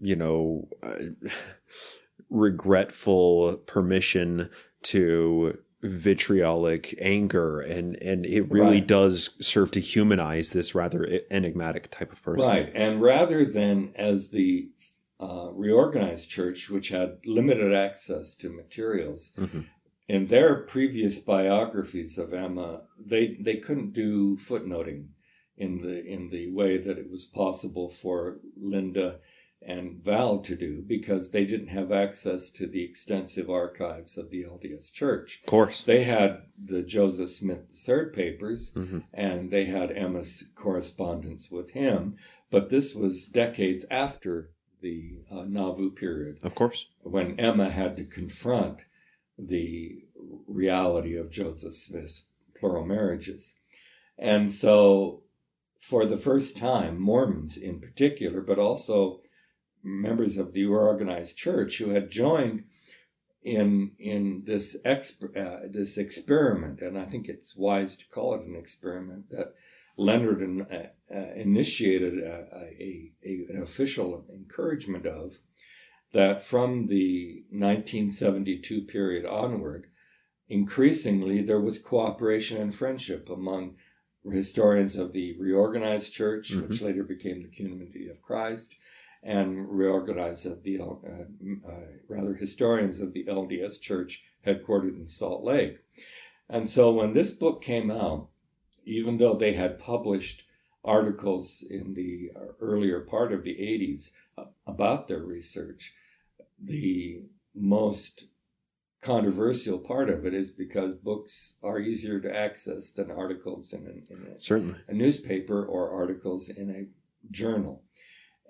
F: regretful permission to vitriolic anger. And it really
E: Right.
F: does serve to humanize this rather enigmatic type of person.
E: Right. And rather than as the reorganized church, which had limited access to materials, in their previous biographies of Emma, they couldn't do footnoting in the way that it was possible for Linda and Val to do, because they didn't have access to the extensive archives of the LDS Church.
F: Of course.
E: They had the Joseph Smith III papers, and they had Emma's correspondence with him, but this was decades after the Nauvoo period,
F: Of course.
E: when Emma had to confront the reality of Joseph Smith's plural marriages. And so, for the first time, Mormons in particular, but also members of the organized church who had joined in this experiment, and I think it's wise to call it an experiment, that Leonard initiated an official encouragement of, that from the 1972 period onward, increasingly there was cooperation and friendship among historians of the reorganized church, which later became the Community of Christ, and reorganized of the historians of the LDS Church headquartered in Salt Lake. And so when this book came out, even though they had published articles in the earlier part of the 80s about their research, the most controversial part of it is because books are easier to access than articles in
F: Certainly.
E: a newspaper or articles in a journal.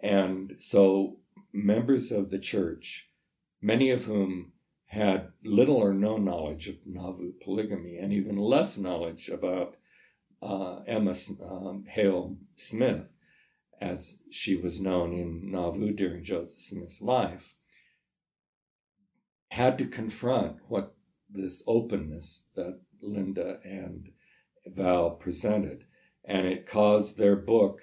E: And so members of the church, many of whom had little or no knowledge of Nauvoo polygamy, and even less knowledge about Emma Hale Smith, as she was known in Nauvoo during Joseph Smith's life, had to confront what this openness that Linda and Val presented. And it caused their book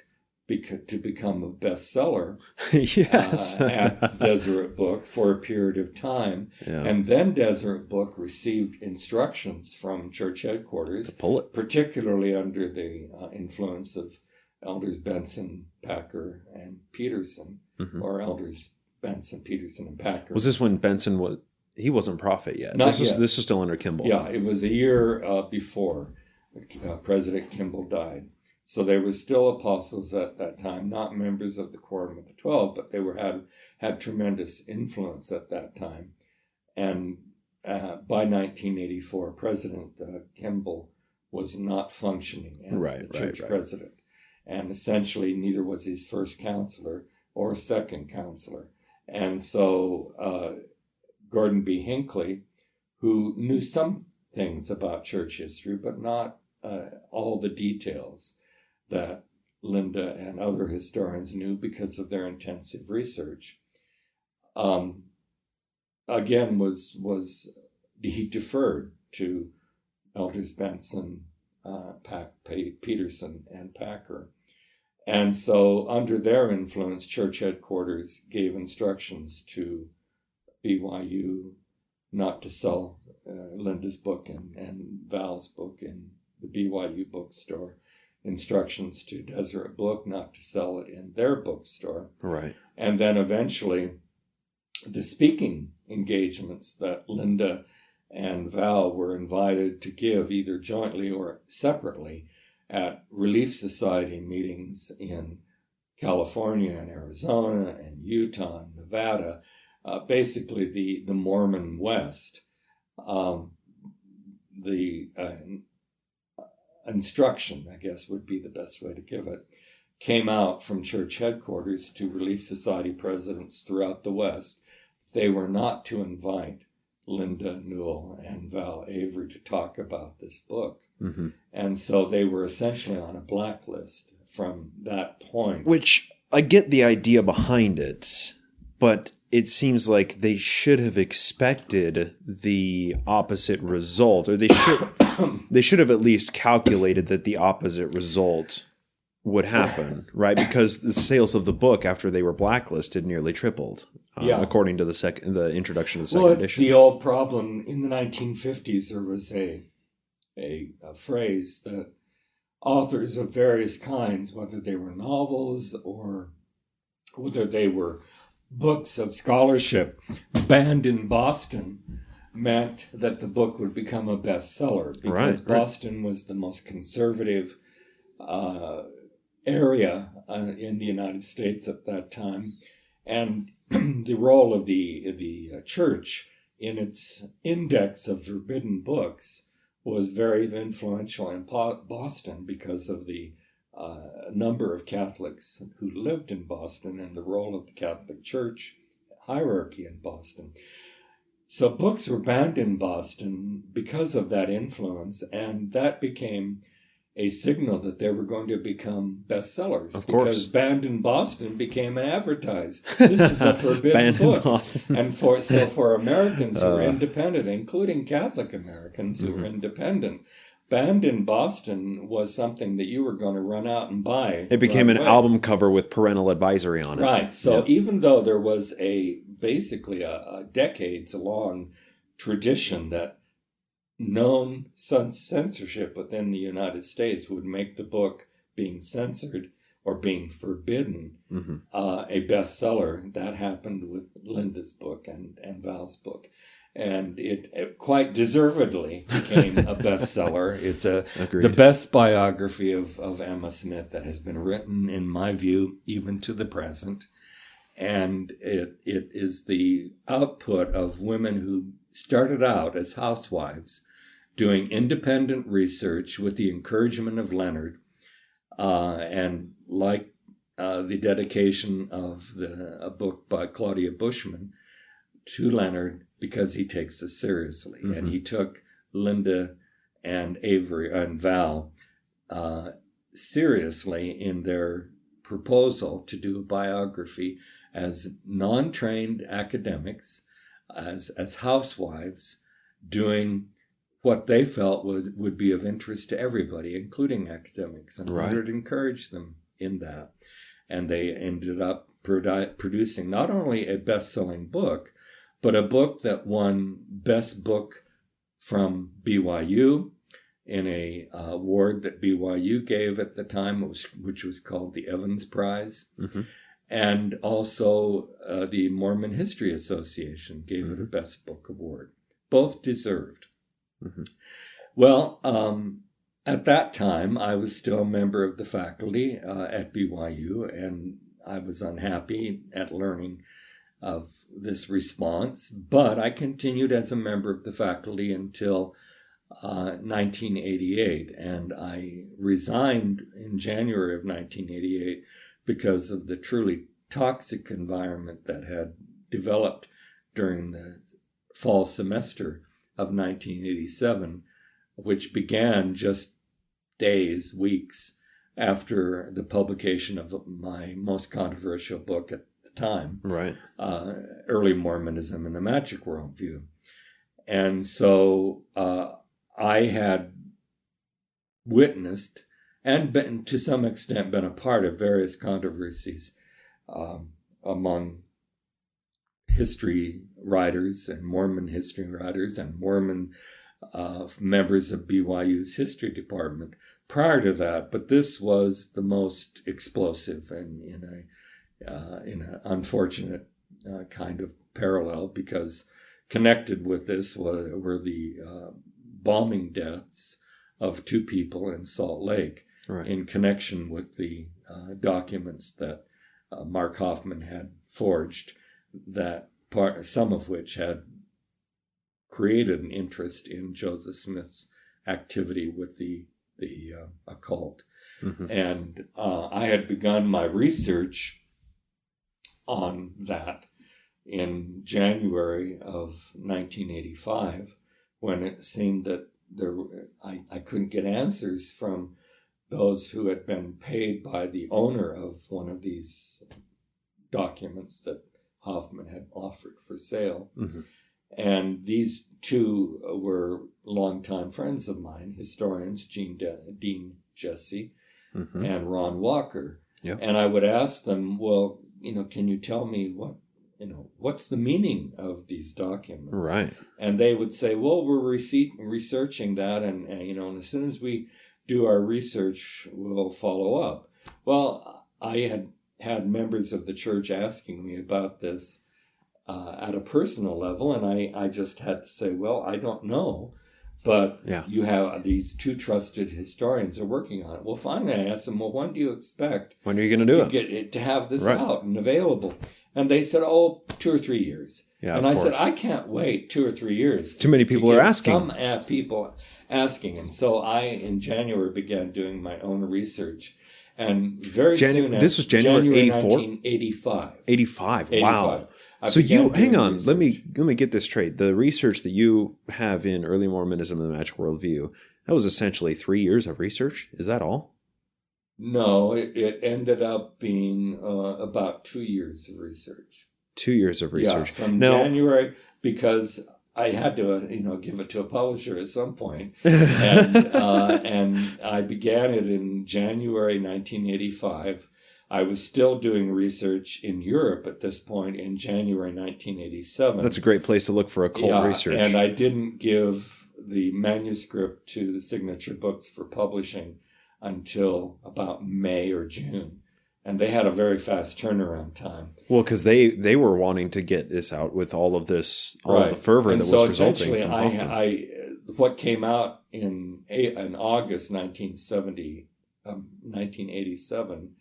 E: to become a bestseller
F: Yes.
E: at Deseret Book for a period of time.
F: Yeah.
E: And then Deseret Book received instructions from church headquarters,
F: Pull it.
E: particularly under the influence of Elders Benson, Packer, and Peterson, or Elders Benson, Peterson, and Packer.
F: Was this when Benson was... He wasn't prophet yet.
E: Not
F: This
E: yet.
F: was still under Kimball.
E: Yeah, it was a year before President Kimball died. So they were still apostles at that time, not members of the Quorum of the 12, but they had tremendous influence at that time. And by 1984, President Kimball was not functioning as the church president. And essentially, neither was his first counselor or second counselor. And so Gordon B. Hinckley, who knew some things about church history, but not all the details that Linda and other historians knew because of their intensive research, again, he deferred to Elders Benson, Peterson, and Packer. And so under their influence, church headquarters gave instructions to BYU not to sell Linda's book and Val's book in the BYU bookstore, instructions to Deseret Book not to sell it in their bookstore.
F: Right.
E: And then eventually the speaking engagements that Linda and Val were invited to give either jointly or separately at Relief Society meetings in California and Arizona and Utah and Nevada, basically the Mormon West. The instruction, I guess would be the best way to give it, came out from church headquarters to Relief Society presidents throughout the West. They were not to invite Linda Newell and Val Avery to talk about this book. Mm-hmm. And so they were essentially on a blacklist from that point.
F: Which, I get the idea behind it, but it seems like they should have expected the opposite result, or they should have at least calculated that the opposite result would happen, right? Because the sales of the book after they were blacklisted nearly tripled, according to the introduction of the second edition.
E: It's the old problem. In the 1950s, there was a phrase that authors of various kinds, whether they were novels or whether they were books of scholarship, banned in Boston, meant that the book would become a bestseller, because Boston was the most conservative area in the United States at that time, and the role of the church in its index of forbidden books was very influential in Boston because of the number of Catholics who lived in Boston and the role of the Catholic Church hierarchy in Boston. So books were banned in Boston because of that influence, and that became a signal that they were going to become bestsellers.
F: Of course.
E: Because Banned in Boston became an advertise. This is a forbidden book. And for Americans who were independent, including Catholic Americans who were independent, Banned in Boston was something that you were going to run out and buy.
F: It became an album cover with parental advisory on it.
E: Right. So even though there was basically a decades-long tradition that known censorship within the United States would make the book being censored or being forbidden a bestseller, that happened with Linda's book and Val's book. And it quite deservedly became a bestseller. It's the best biography of Emma Smith that has been written, in my view, even to the present. And it is the output of women who started out as housewives doing independent research with the encouragement of Leonard, and like the dedication of a book by Claudia Bushman to Leonard, because he takes us seriously. And he took Linda and Avery and Val seriously in their proposal to do a biography as non-trained academics, as housewives, doing what they felt would be of interest to everybody, including academics. And Leonard encouraged them in that. And they ended up producing not only a best-selling book, but a book that won Best Book from BYU in a award that BYU gave at the time, which was called the Evans Prize. And also the Mormon History Association gave it a Best Book award. Both deserved. Well, at that time, I was still a member of the faculty at BYU, and I was unhappy at learning of this response, but I continued as a member of the faculty until 1988, and I resigned in January of 1988 because of the truly toxic environment that had developed during the fall semester of 1987, which began just days, weeks after the publication of my most controversial book at the time, Early Mormonism and the Magic Worldview. And so I had witnessed and been, to some extent, been a part of various controversies among history writers and Mormon history writers and Mormon members of BYU's history department prior to that. But this was the most explosive and in an unfortunate kind of parallel because connected with this were the bombing deaths of 2 people in Salt Lake in connection with the documents that Mark Hoffman had forged, some of which had created an interest in Joseph Smith's activity with the occult. Mm-hmm. And I had begun my research on that in January of 1985, when it seemed that I couldn't get answers from those who had been paid by the owner of one of these documents that Hoffman had offered for sale. Mm-hmm. And these 2 were longtime friends of mine, historians, Dean Jesse mm-hmm. and Ron Walker. Yep. And I would ask them, well, can you tell me what's the meaning of these documents? Right. And they would say, well, we're researching that, and as soon as we do our research, we'll follow up. Well, I had members of the church asking me about this at a personal level, and I just had to say, well, I don't know, but you have these 2 trusted historians are working on it. Well, finally, I asked them, well, when do you expect?
F: When are you going to do it?
E: To have this out and available? And they said, 2 or 3 years. Yeah, and I said, I can't wait 2 or 3 years.
F: Too many people are asking.
E: Some people asking. And so I, in January, began doing my own research. And very soon,
F: this was January 84?
E: 1985.
F: 85, wow. So hang on, let me get this straight. The research that you have in Early Mormonism and the Magic Worldview, that was essentially 3 years of research? Is that all?
E: No, it ended up being about 2 years of research.
F: 2 years of research.
E: Yeah, from January, because I had to, give it to a publisher at some point, and I began it in January 1985. I was still doing research in Europe at this point in January 1987.
F: That's a great place to look for occult research.
E: And I didn't give the manuscript to the Signature Books for publishing until about May or June. And they had a very fast turnaround time.
F: Well, because they were wanting to get this out with all of this, of the fervor that was resulting from Hoffman.
E: What came out in August 1987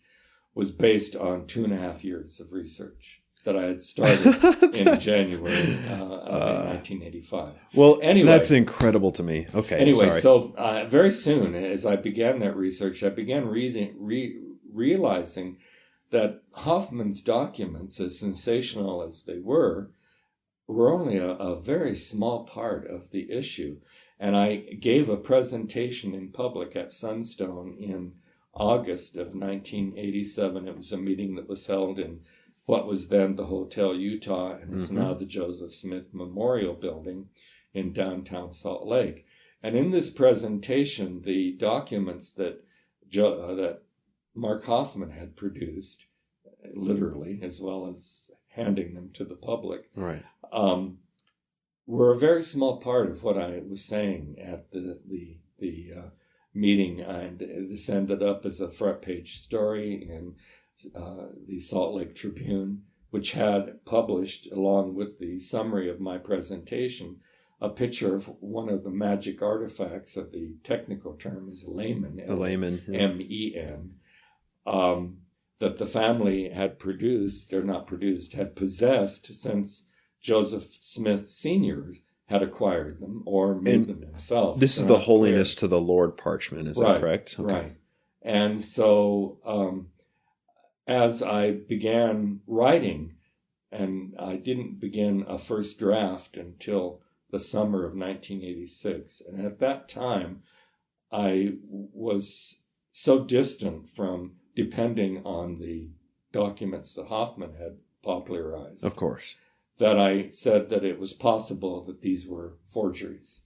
E: was based on 2.5 years of research that I had started in January of 1985.
F: Well, anyway, that's incredible to me. Okay.
E: Anyway, so very soon as I began that research, I began realizing that Hoffman's documents, as sensational as they were only a very small part of the issue. And I gave a presentation in public at Sunstone in August of 1987. It was a meeting that was held in what was then the Hotel Utah, and it's now the Joseph Smith Memorial Building in downtown Salt Lake. And in this presentation, the documents that Mark Hoffman had produced, literally, as well as handing them to the public, were a very small part of what I was saying at the meeting. And this ended up as a front page story in the Salt Lake Tribune, which had published, along with the summary of my presentation, a picture of one of the magic artifacts. Of the technical term is layman, M-E-N, that the family had had possessed since Joseph Smith Sr. had acquired them or made them himself.
F: This is the Holiness to the Lord parchment, is that correct?
E: Okay. Right. And so as I began writing, and I didn't begin a first draft until the summer of 1986, and at that time I was so distant from depending on the documents that Hoffman had popularized.
F: Of course.
E: That I said that it was possible that these were forgeries.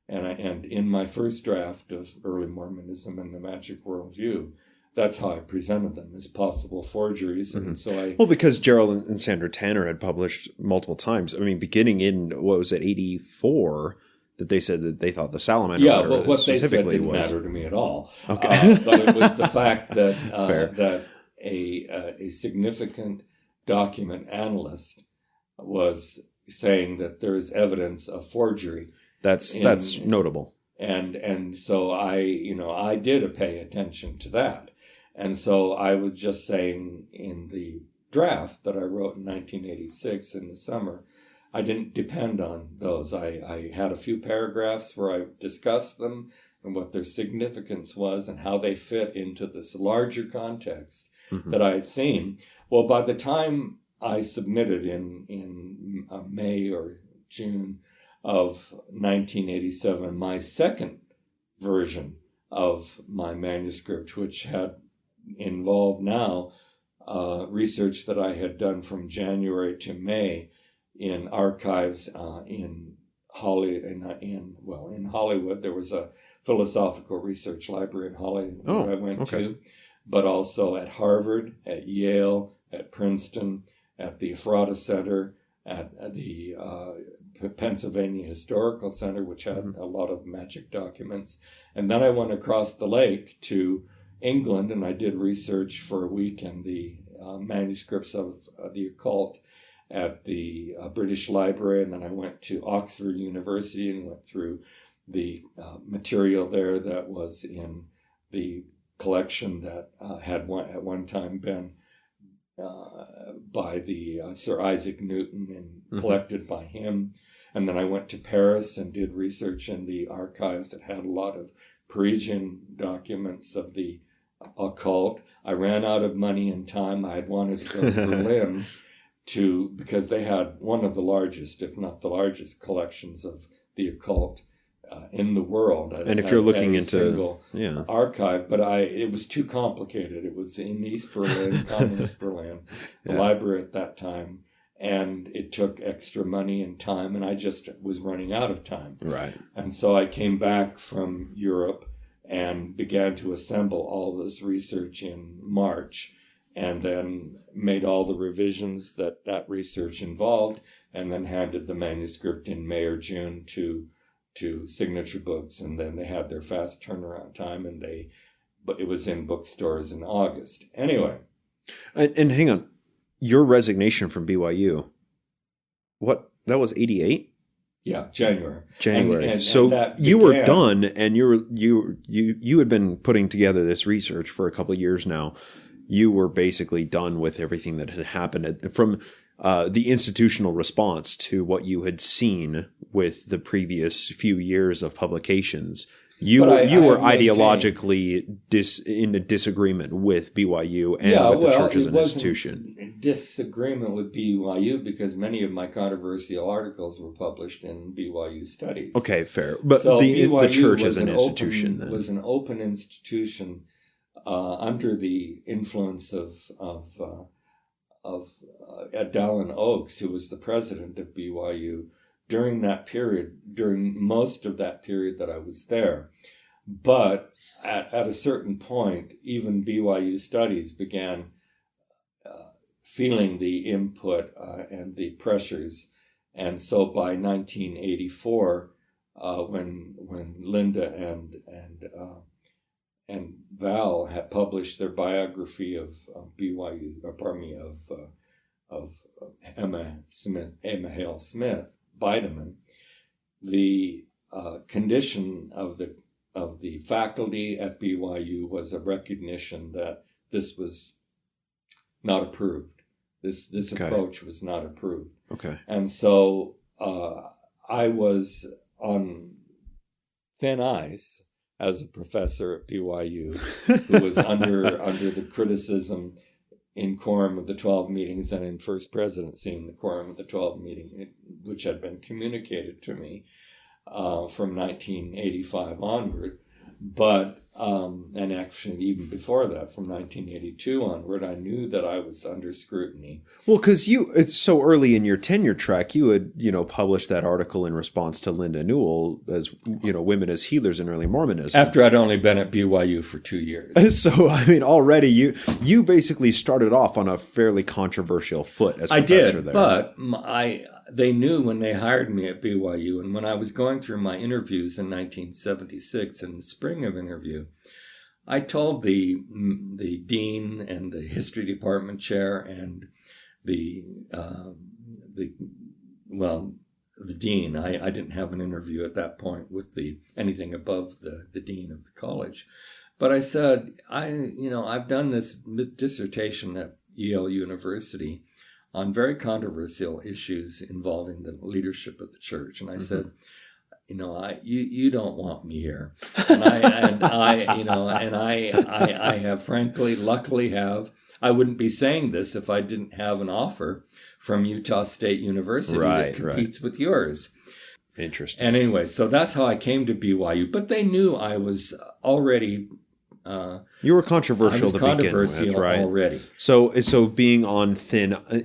E: And in my first draft of Early Mormonism and the Magic Worldview, that's how I presented them as possible forgeries. And so
F: because Gerald and Sandra Tanner had published multiple times. I mean, beginning in, 84, that they said that they thought the Salamander letter
E: but what they said didn't matter to me at all. Okay. But it was the fact that that a significant document analyst was saying that there is evidence of forgery.
F: That's notable.
E: And so I did pay attention to that. And so I was just saying in the draft that I wrote in 1986 in the summer, I didn't depend on those. I had a few paragraphs where I discussed them and what their significance was and how they fit into this larger context that I had seen. Well, by the time I submitted in May or June of 1987, my second version of my manuscript, which had involved now research that I had done from January to May in archives in Hollywood. There was a philosophical research library in Hollywood I went to, but also at Harvard, at Yale, at Princeton, at the Ephrata Center, at the Pennsylvania Historical Center, which had a lot of magic documents. And then I went across the lake to England, and I did research for a week in the manuscripts of the occult at the British Library, and then I went to Oxford University and went through the material there that was in the collection that had at one time been by the Sir Isaac Newton and collected by him. And then I went to Paris and did research in the archives that had a lot of Parisian documents of the occult. I ran out of money and time. I had wanted to go to Berlin because they had one of the largest, if not the largest, collections of the occult in the world.
F: And if you're looking into
E: archive, but it was too complicated. It was in East Berlin, Communist Berlin, the library at that time, and it took extra money and time, and I just was running out of time.
F: Right.
E: And so I came back from Europe and began to assemble all this research in March, and then made all the revisions that research involved, and then handed the manuscript in May or June to Signature Books, and then they had their fast turnaround time, but it was in bookstores in August. Anyway.
F: And hang on, your resignation from BYU, that was 88?
E: Yeah, January.
F: And so you were done, and you had been putting together this research for a couple of years now. You were basically done with everything that had happened from the institutional response to what you had seen with the previous few years of publications. You were ideologically in a disagreement with BYU and with the church as an institution.
E: Disagreement with BYU because many of my controversial articles were published in BYU Studies.
F: Okay, fair. But
E: so
F: the church as an institution
E: was an open institution under the influence of Dallin Oaks, who was the president of BYU during most of that period that I was there. But at a certain point, even BYU Studies began feeling the input and the pressures. And so by 1984, when Linda and Val had published their biography of Emma Hale Smith, Bideman, the condition of the faculty at BYU was a recognition that this was not approved. This approach was not approved.
F: Okay.
E: And so I was on thin ice as a professor at BYU, who was under the criticism in Quorum of the 12 Meetings and in First Presidency in the Quorum of the 12 Meeting, which had been communicated to me from 1985 onward. But, and actually even before that, from 1982 onward, I knew that I was under scrutiny.
F: Well, because it's so early in your tenure track, you had, published that article in response to Linda Newell as, Women as Healers in Early Mormonism.
E: After I'd only been at BYU for 2 years.
F: So, already you basically started off on a fairly controversial foot as professor there.
E: But they knew when they hired me at BYU, and when I was going through my interviews in 1976, in the spring of interview, I told the dean and the history department chair and the the dean. I didn't have an interview at that point with anything above the dean of the college. But I said, I've done this dissertation at Yale University on very controversial issues involving the leadership of the church. And I said, you don't want me here. And I have luckily have, I wouldn't be saying this if I didn't have an offer from Utah State University that competes with yours.
F: Interesting.
E: And anyway, so that's how I came to BYU. But they knew I was already...
F: you were controversial to begin with, right?
E: Already.
F: So being on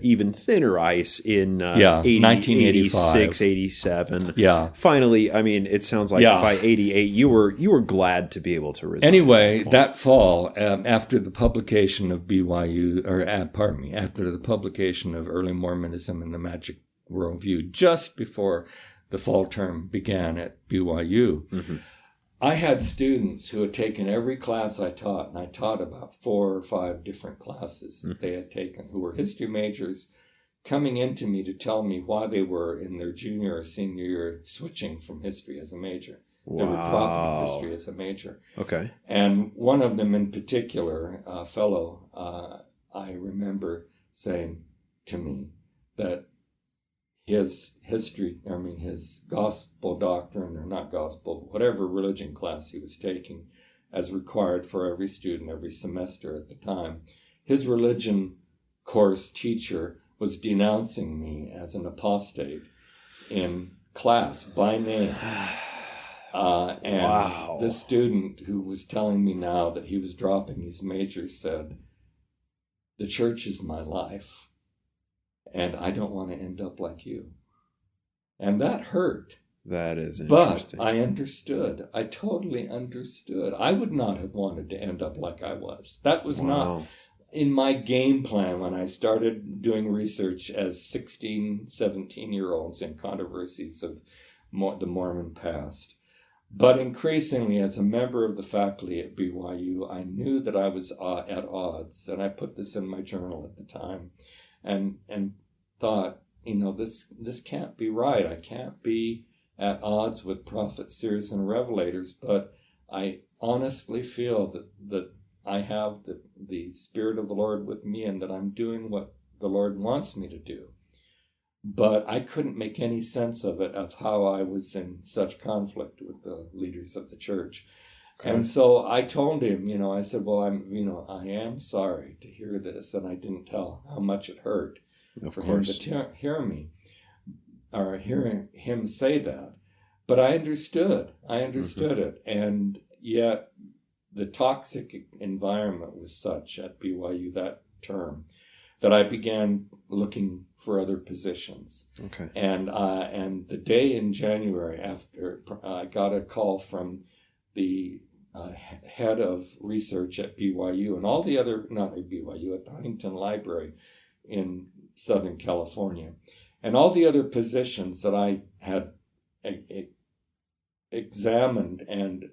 F: even thinner ice in
E: 1985,
F: 86, 87.
E: Yeah.
F: Finally, I mean, it sounds like by 88, you were glad to be able to resign.
E: Anyway, that fall, after the publication of after the publication of Early Mormonism and the Magic Worldview, just before the fall term began at BYU, I had students who had taken every class I taught, and I taught about 4 or 5 different classes that they had taken, who were history majors, coming into me to tell me why they were in their junior or senior year switching from history as a major. They were dropping history as a major.
F: Okay.
E: And one of them in particular, a fellow, I remember saying to me that his gospel doctrine, or not gospel, whatever religion class he was taking as required for every student every semester at the time, his religion course teacher was denouncing me as an apostate in class by name. And this student who was telling me now that he was dropping his major said, "The church is my life, and I don't want to end up like you." And that hurt.
F: That is interesting.
E: But I understood. I totally understood. I would not have wanted to end up like I was. That was not in my game plan when I started doing research as 16, 17-year-olds in controversies of the Mormon past. But increasingly, as a member of the faculty at BYU, I knew that I was at odds. And I put this in my journal at the time. And thought, this can't be right. I can't be at odds with prophets, seers, and revelators, but I honestly feel that I have the Spirit of the Lord with me and that I'm doing what the Lord wants me to do. But I couldn't make any sense of it, of how I was in such conflict with the leaders of the church. Okay. And so I told him, I said, well, I am sorry to hear this, and I didn't tell how much it hurt for him to hear me, or hearing him say that. But I understood it. And yet the toxic environment was such at BYU that term that I began looking for other positions.
F: Okay.
E: And the day in January after, I got a call from the head of research at BYU and all the other, not at BYU, at the Huntington Library in Southern California, and all the other positions that I had examined and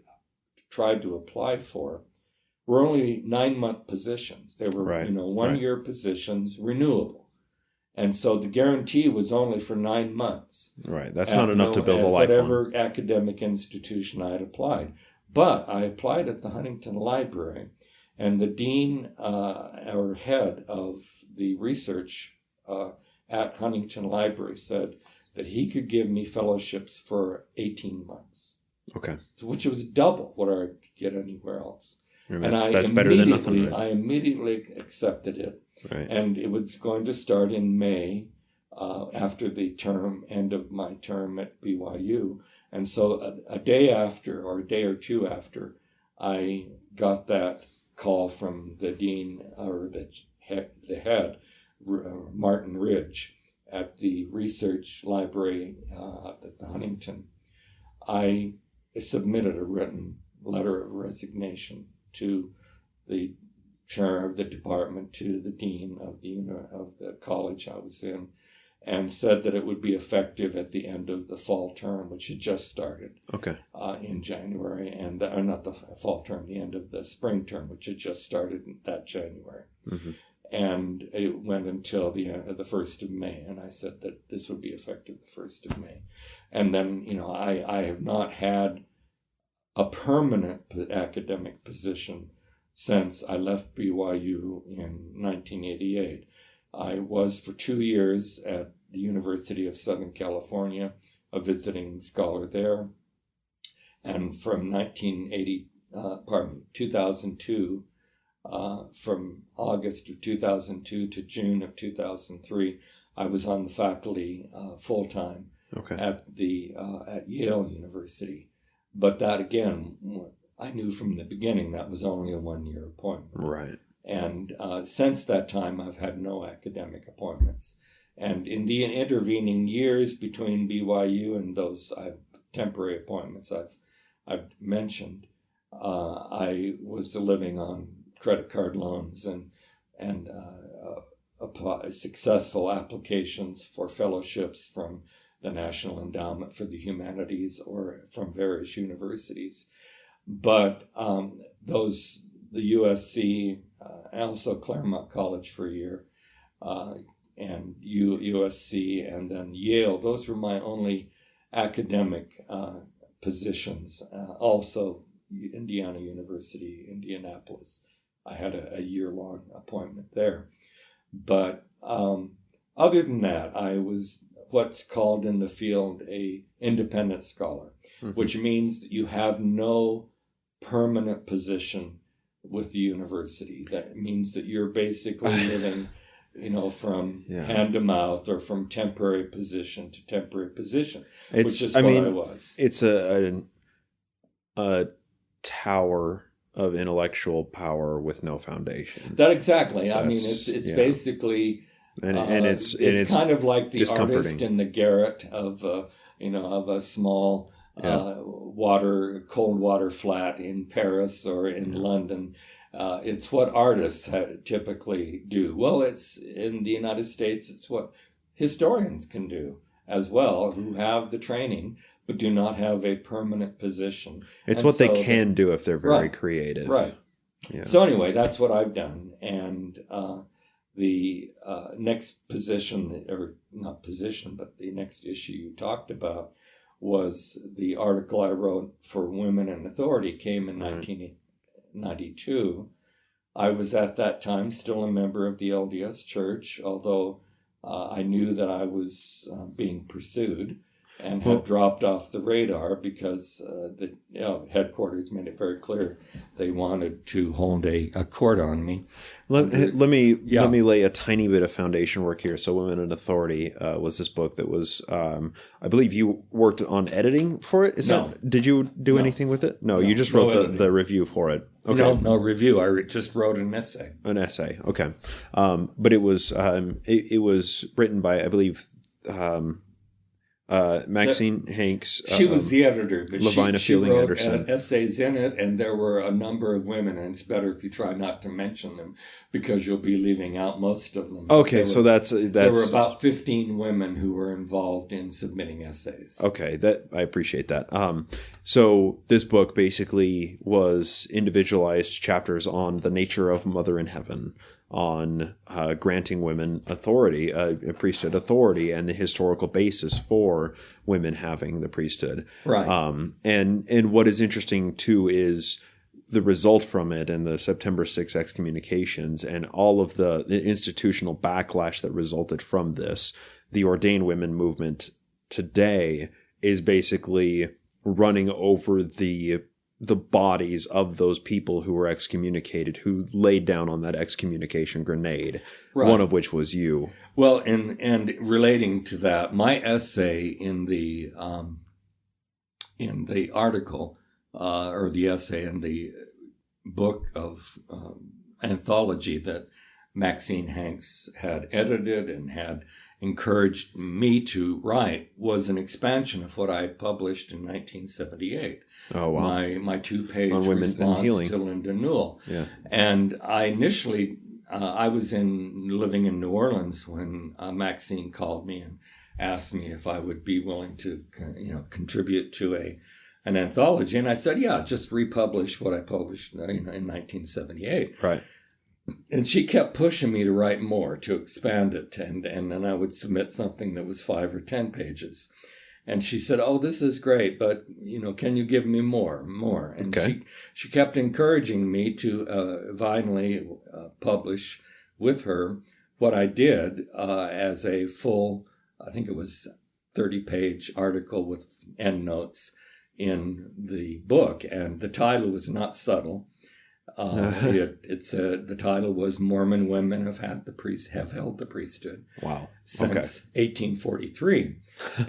E: tried to apply for were only 9-month positions. They were, 1-year positions, renewable. And so the guarantee was only for 9 months.
F: Right. That's not enough to build a life
E: whatever
F: on.
E: Academic institution I had applied. But I applied at the Huntington Library, and the dean or head of the research at Huntington Library said that he could give me fellowships for 18 months.
F: Okay.
E: Which was double what I could get anywhere else.
F: And that's better than nothing. Right?
E: I immediately accepted it.
F: Right.
E: And it was going to start in May after the end of my term at BYU. And so a day after, or a day or two after, I got that call from the dean, or the head, Martin Ridge, at the research library at the Huntington. I submitted a written letter of resignation to the chair of the department, to the dean of the college I was in, and said that it would be effective at the end of the fall term, which had just started.
F: Okay.
E: In January, and not the fall term, the end of the spring term, which had just started that January. Mm-hmm. And it went until the 1st of May. And I said that this would be effective the 1st of May. And then, I have not had a permanent academic position since I left BYU in 1988. I was for 2 years at the University of Southern California, a visiting scholar there. And from 2002, from August of 2002 to June of 2003, I was on the faculty full-time at Yale University. But that, again, I knew from the beginning that was only a 1-year appointment.
F: Right.
E: And since that time, I've had no academic appointments. And in the intervening years between BYU and those temporary appointments I've mentioned, I was living on credit card loans and successful applications for fellowships from the National Endowment for the Humanities or from various universities. But the USC, also Claremont College for a year, and USC, and then Yale, those were my only academic positions. Also, Indiana University, Indianapolis. I had a year-long appointment there. But other than that, I was what's called in the field a independent scholar, which means that you have no permanent position with the university. That means that you're basically living, from hand to mouth or from temporary position to temporary position, which is what I was.
F: It's a tower of intellectual power with no foundation.
E: That exactly. It's basically, and it's kind of like the artist in the garret of a small cold water flat in Paris or in London. It's what artists typically do. Well, it's in the United States. It's what historians can do as well, who have the training but do not have a permanent position.
F: It's what they can do if they're very creative.
E: Right. Yeah. So anyway, that's what I've done. And the next position, or not position, but the next issue you talked about was the article I wrote for Women in Authority, came in 1992. I was at that time still a member of the LDS Church, although I knew that I was being pursued and had dropped off the radar because the headquarters made it very clear they wanted to hold a court on me.
F: Let me lay a tiny bit of foundation work here. So Women in Authority was this book that was, I believe you worked on editing for it? Did you do anything with it? No, you just wrote the review for it. Okay.
E: No review. I just wrote an essay.
F: An essay, okay. But it was written by, I believe, Maxine Hanks.
E: She was the editor, but she wrote
F: Anderson.
E: Essays in it, and there were a number of women, and it's better if you try not to mention them because you'll be leaving out most of them.
F: Okay,
E: there were about 15 women who were involved in submitting essays.
F: Okay, I appreciate that. So this book basically was individualized chapters on the nature of Mother in Heaven, on granting women authority, a priesthood authority, and the historical basis for women having the priesthood.
E: Right.
F: And what is interesting too is the result from it, and the September 6 excommunications, and all of the institutional backlash that resulted from this. The ordained women movement today is basically running over the bodies of those people who were excommunicated, who laid down on that excommunication grenade, one of which was you.
E: Well, and relating to that, my essay in the article, or the essay in the book of anthology that Maxine Hanks had edited and had encouraged me to write, was an expansion of what I had published in 1978.
F: Oh, wow.
E: My 2-page response to Linda Newell.
F: Yeah.
E: And I initially, I was living in New Orleans when Maxine called me and asked me if I would be willing to, contribute to an anthology. And I said, yeah, just republish what I published in 1978.
F: Right.
E: And she kept pushing me to write more, to expand it. And then I would submit something that was 5 or 10 pages. And she said, "Oh, this is great, but, can you give me more? And
F: Okay.
E: she kept encouraging me to finally publish with her what I did as a full, I think it was 30-page article with endnotes in the book. And the title was not subtle. The title was "Mormon Women Have Held the Priesthood."
F: Wow.
E: Since 1843.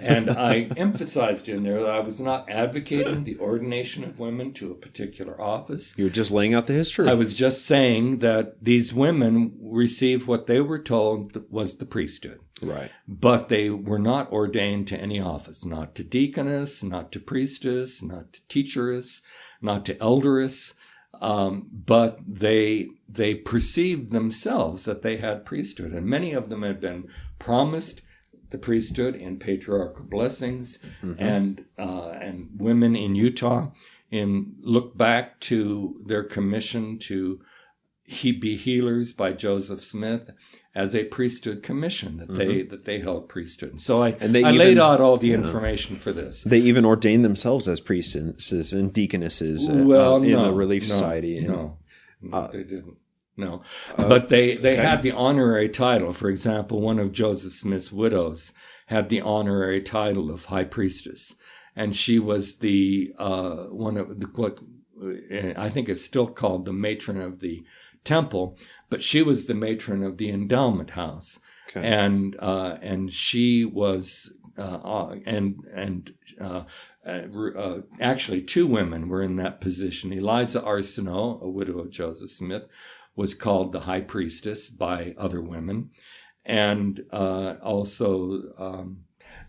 E: And I emphasized in there that I was not advocating the ordination of women to a particular office.
F: You were just laying out the history.
E: I was just saying that these women received what they were told was the priesthood.
F: Right.
E: But they were not ordained to any office, not to deaconess, not to priestess, not to teacheress, not to elderess. But they perceived themselves that they had priesthood, and many of them had been promised the priesthood in patriarchal blessings, and women in Utah look back to their commission to be healers by Joseph Smith as a priesthood commission that they held priesthood. And so I laid out all the information for this.
F: They even ordained themselves as priestesses and deaconesses in the Relief Society.
E: No, they didn't. No, but they had the honorary title. For example, one of Joseph Smith's widows had the honorary title of high priestess, and she was the one of what I think is still called the matron of the temple, but she was the matron of the endowment house, and she was actually 2 women were in that position. Eliza Arsenault, a widow of Joseph Smith, was called the high priestess by other women, and also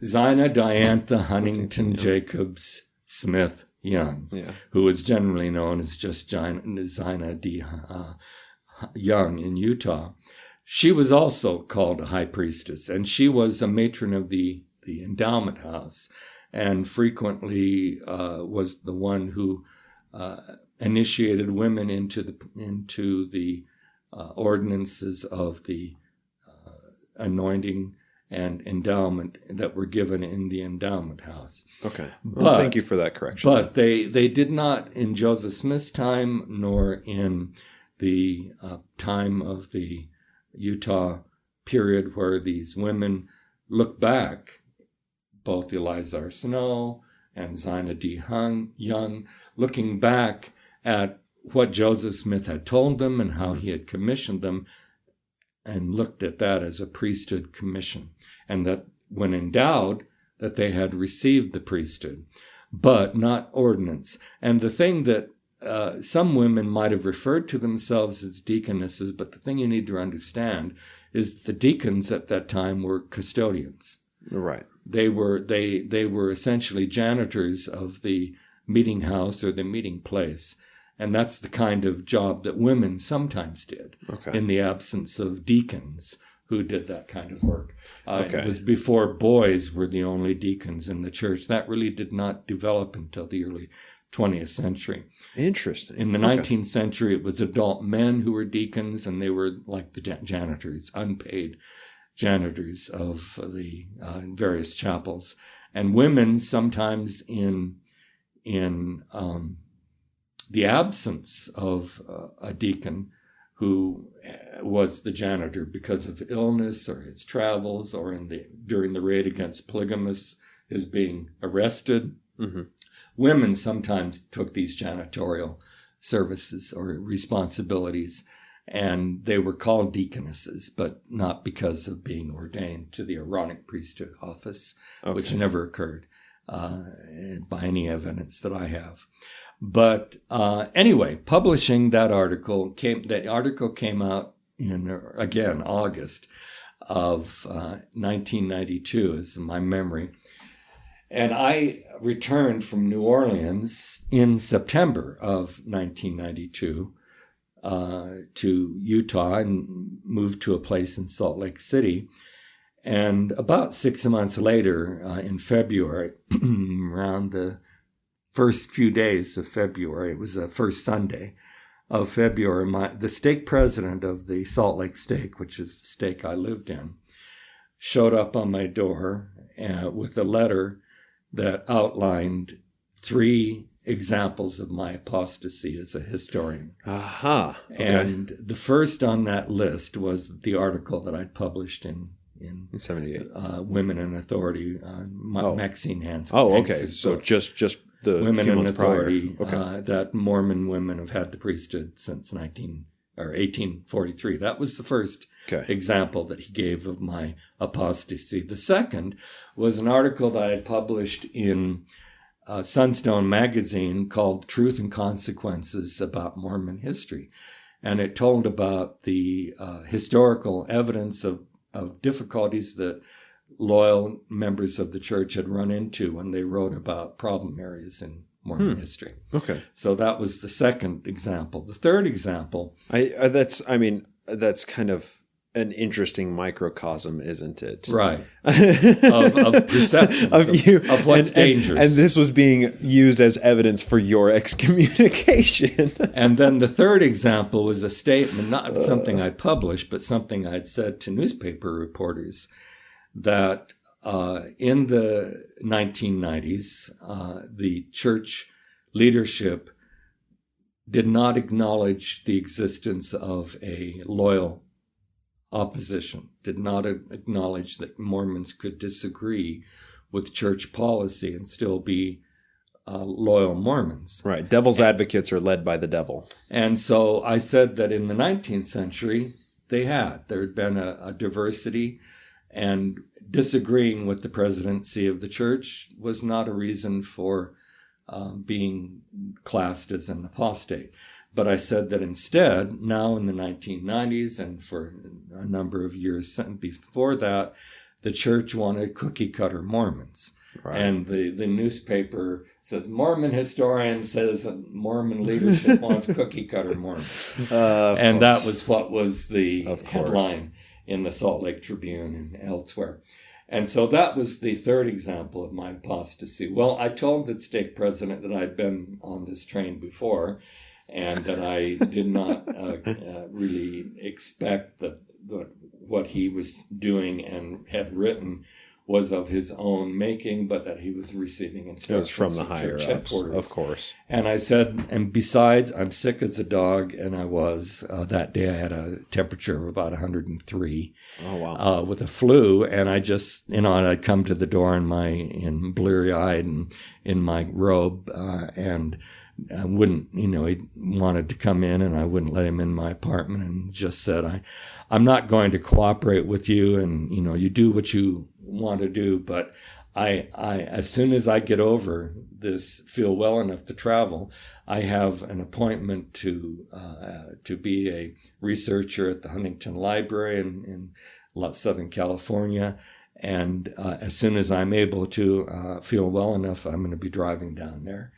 E: Zina Diantha Huntington Jacobs Smith Young, who was generally known as just Zina D. Young in Utah. She was also called a high priestess, and she was a matron of the endowment house, and frequently was the one who initiated women into the ordinances of the anointing and endowment that were given in the endowment house.
F: Okay. Well, thank you for that correction.
E: But they did not in Joseph Smith's time, nor in the time of the Utah period where these women look back, both Eliza Arsenault and Zina D. Young, looking back at what Joseph Smith had told them and how he had commissioned them, and looked at that as a priesthood commission, and that when endowed, that they had received the priesthood, but not ordinance. And the thing that some women might have referred to themselves as deaconesses, but the thing you need to understand is the deacons at that time were custodians.
F: Right.
E: They were essentially janitors of the meeting house or the meeting place. And that's the kind of job that women sometimes did in the absence of deacons who did that kind of work. It was before boys were the only deacons in the church. That really did not develop until the early 20th century.
F: Interesting.
E: In the 19th century, it was adult men who were deacons, and they were like the janitors, unpaid janitors of the various chapels. And women sometimes in the absence of a deacon who was the janitor because of illness or his travels, or during the raid against polygamists, his being arrested. Mm-hmm. Women sometimes took these janitorial services or responsibilities, and they were called deaconesses, but not because of being ordained to the Aaronic priesthood office, which never occurred by any evidence that I have. But anyway, publishing that article came out in, again, August of 1992 is my memory. And I returned from New Orleans in September of 1992 to Utah and moved to a place in Salt Lake City. And about 6 months later, in February, around the first few days of February, it was the first Sunday of February, the stake president of the Salt Lake Stake, which is the stake I lived in, showed up on my door with a letter that outlined 3 examples of my apostasy as a historian.
F: Aha. Okay.
E: And the first on that list was the article that I'd published in
F: 78.
E: Women in Authority, Maxine Hansen.
F: Oh, okay. So just the
E: Women
F: few
E: in
F: months
E: Authority,
F: prior.
E: that Mormon women have had the priesthood since 1843. That was the first example that he gave of my apostasy. The second was an article that I had published in Sunstone magazine called Truth and Consequences about Mormon History. And it told about the historical evidence of difficulties that loyal members of the church had run into when they wrote about problem areas in Mormon history.
F: Okay.
E: So that was the second example. The third example...
F: that's kind of an interesting microcosm, isn't it?
E: Right. of perception of what's dangerous.
F: And this was being used as evidence for your excommunication.
E: And then the third example was a statement, not something I published, but something I'd said to newspaper reporters, that in the 1990s, the church leadership did not acknowledge the existence of a loyal opposition, did not acknowledge that Mormons could disagree with church policy and still be loyal Mormons.
F: Right. Devil's advocates are led by the devil.
E: And so I said that in the 19th century, there had been a diversity, and disagreeing with the presidency of the church was not a reason for being classed as an apostate. But I said that instead, now in the 1990s and for a number of years before that, the church wanted cookie-cutter Mormons. Right. And the newspaper says, Mormon historian says Mormon leadership wants cookie-cutter Mormons. And that was what was the headline in the Salt Lake Tribune and elsewhere. And so that was the third example of my apostasy. Well, I told the stake president that I'd been on this train before, and that I did not really expect that what he was doing and had written was of his own making, but that he was receiving instructions
F: from the higher ups, of course.
E: And I said, and besides, I'm sick as a dog, and I was. That day I had a temperature of about 103.
F: Oh, wow.
E: With a flu, and I just, and I'd come to the door in bleary-eyed and in my robe, and I wouldn't, he wanted to come in, and I wouldn't let him in my apartment, and just said, I'm not going to cooperate with you, and, you do what you want to do, but I as soon as I get over this, feel well enough to travel, I have an appointment to be a researcher at the Huntington Library in Southern California, and as soon as I'm able to feel well enough, I'm going to be driving down there.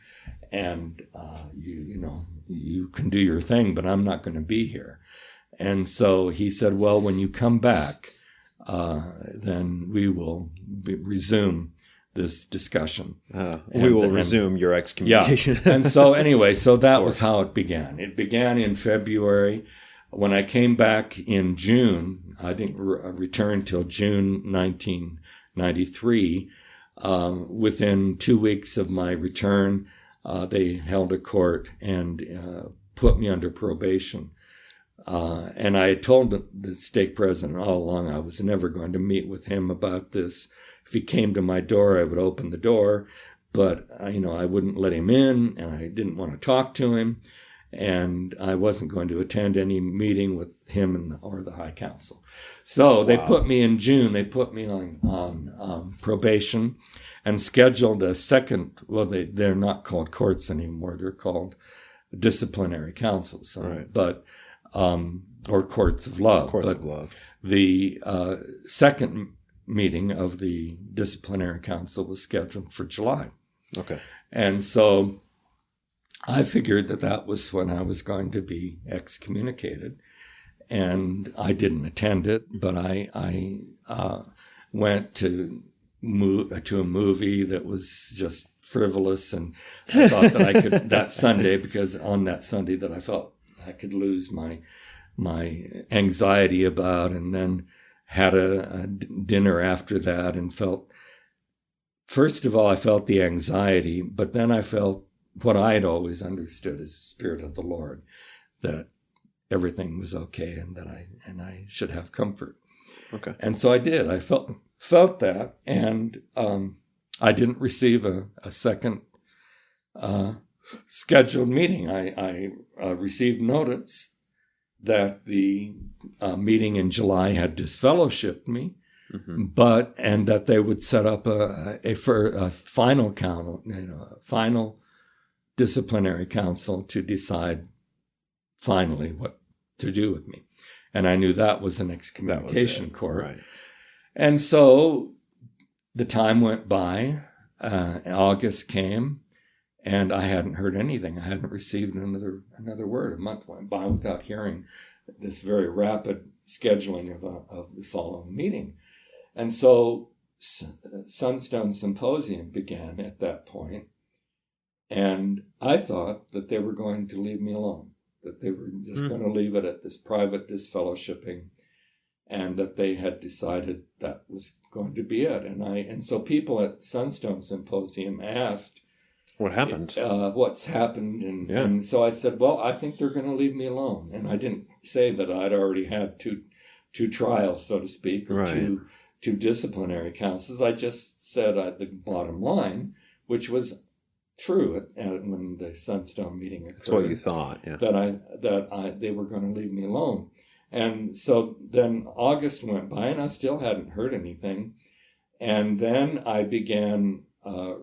E: And you can do your thing, but I'm not going to be here. And so he said, well, when you come back, then we will resume this discussion.
F: We will resume your excommunication.
E: Yeah. And so anyway, that was how it began. It began in February. When I came back in June, I didn't return till June 1993. Within 2 weeks of my return, they held a court and put me under probation. And I had told the stake president all along I was never going to meet with him about this. If he came to my door, I would open the door, but I wouldn't let him in, and I didn't want to talk to him, and I wasn't going to attend any meeting with him or the High Council. So they put me in June. They put me on probation, and scheduled a second. Well, they're not called courts anymore. They're called disciplinary councils.
F: Right.
E: But or courts of love.
F: Of love.
E: The second meeting of the disciplinary council was scheduled for July. Okay. And so I figured that was when I was going to be excommunicated, and I didn't attend it, but I went to a movie that was just frivolous, and I thought that I could that Sunday, because on that Sunday that I felt I could lose my anxiety about, and then had a dinner after that and first of all, I felt the anxiety, but then I felt what I had always understood as the Spirit of the Lord, that everything was okay and that I should have comfort.
F: Okay.
E: And so I did. I felt that, and I didn't receive a second scheduled meeting. I received notice that the meeting in July had disfellowshipped me, and that they would set up a final final disciplinary council to decide finally what to do with me. And I knew that was an excommunication court.
F: Right.
E: And so the time went by, August came, and I hadn't heard anything. I hadn't received another word. A month went by without hearing this very rapid scheduling of the following meeting. And so Sunstone Symposium began at that point, and I thought that they were going to leave me alone, that they were just going to leave it at this private disfellowshipping, and that they had decided that was going to be it. And so people at Sunstone Symposium asked,
F: what happened?
E: What's happened? And so I said, well, I think they're going to leave me alone. And I didn't say that I'd already had two trials, so to speak, or two disciplinary councils. I just said the bottom line, which was true when the Sunstone meeting occurred.
F: That's what you thought, yeah.
E: That they were going to leave me alone. And so then August went by, and I still hadn't heard anything. And then I began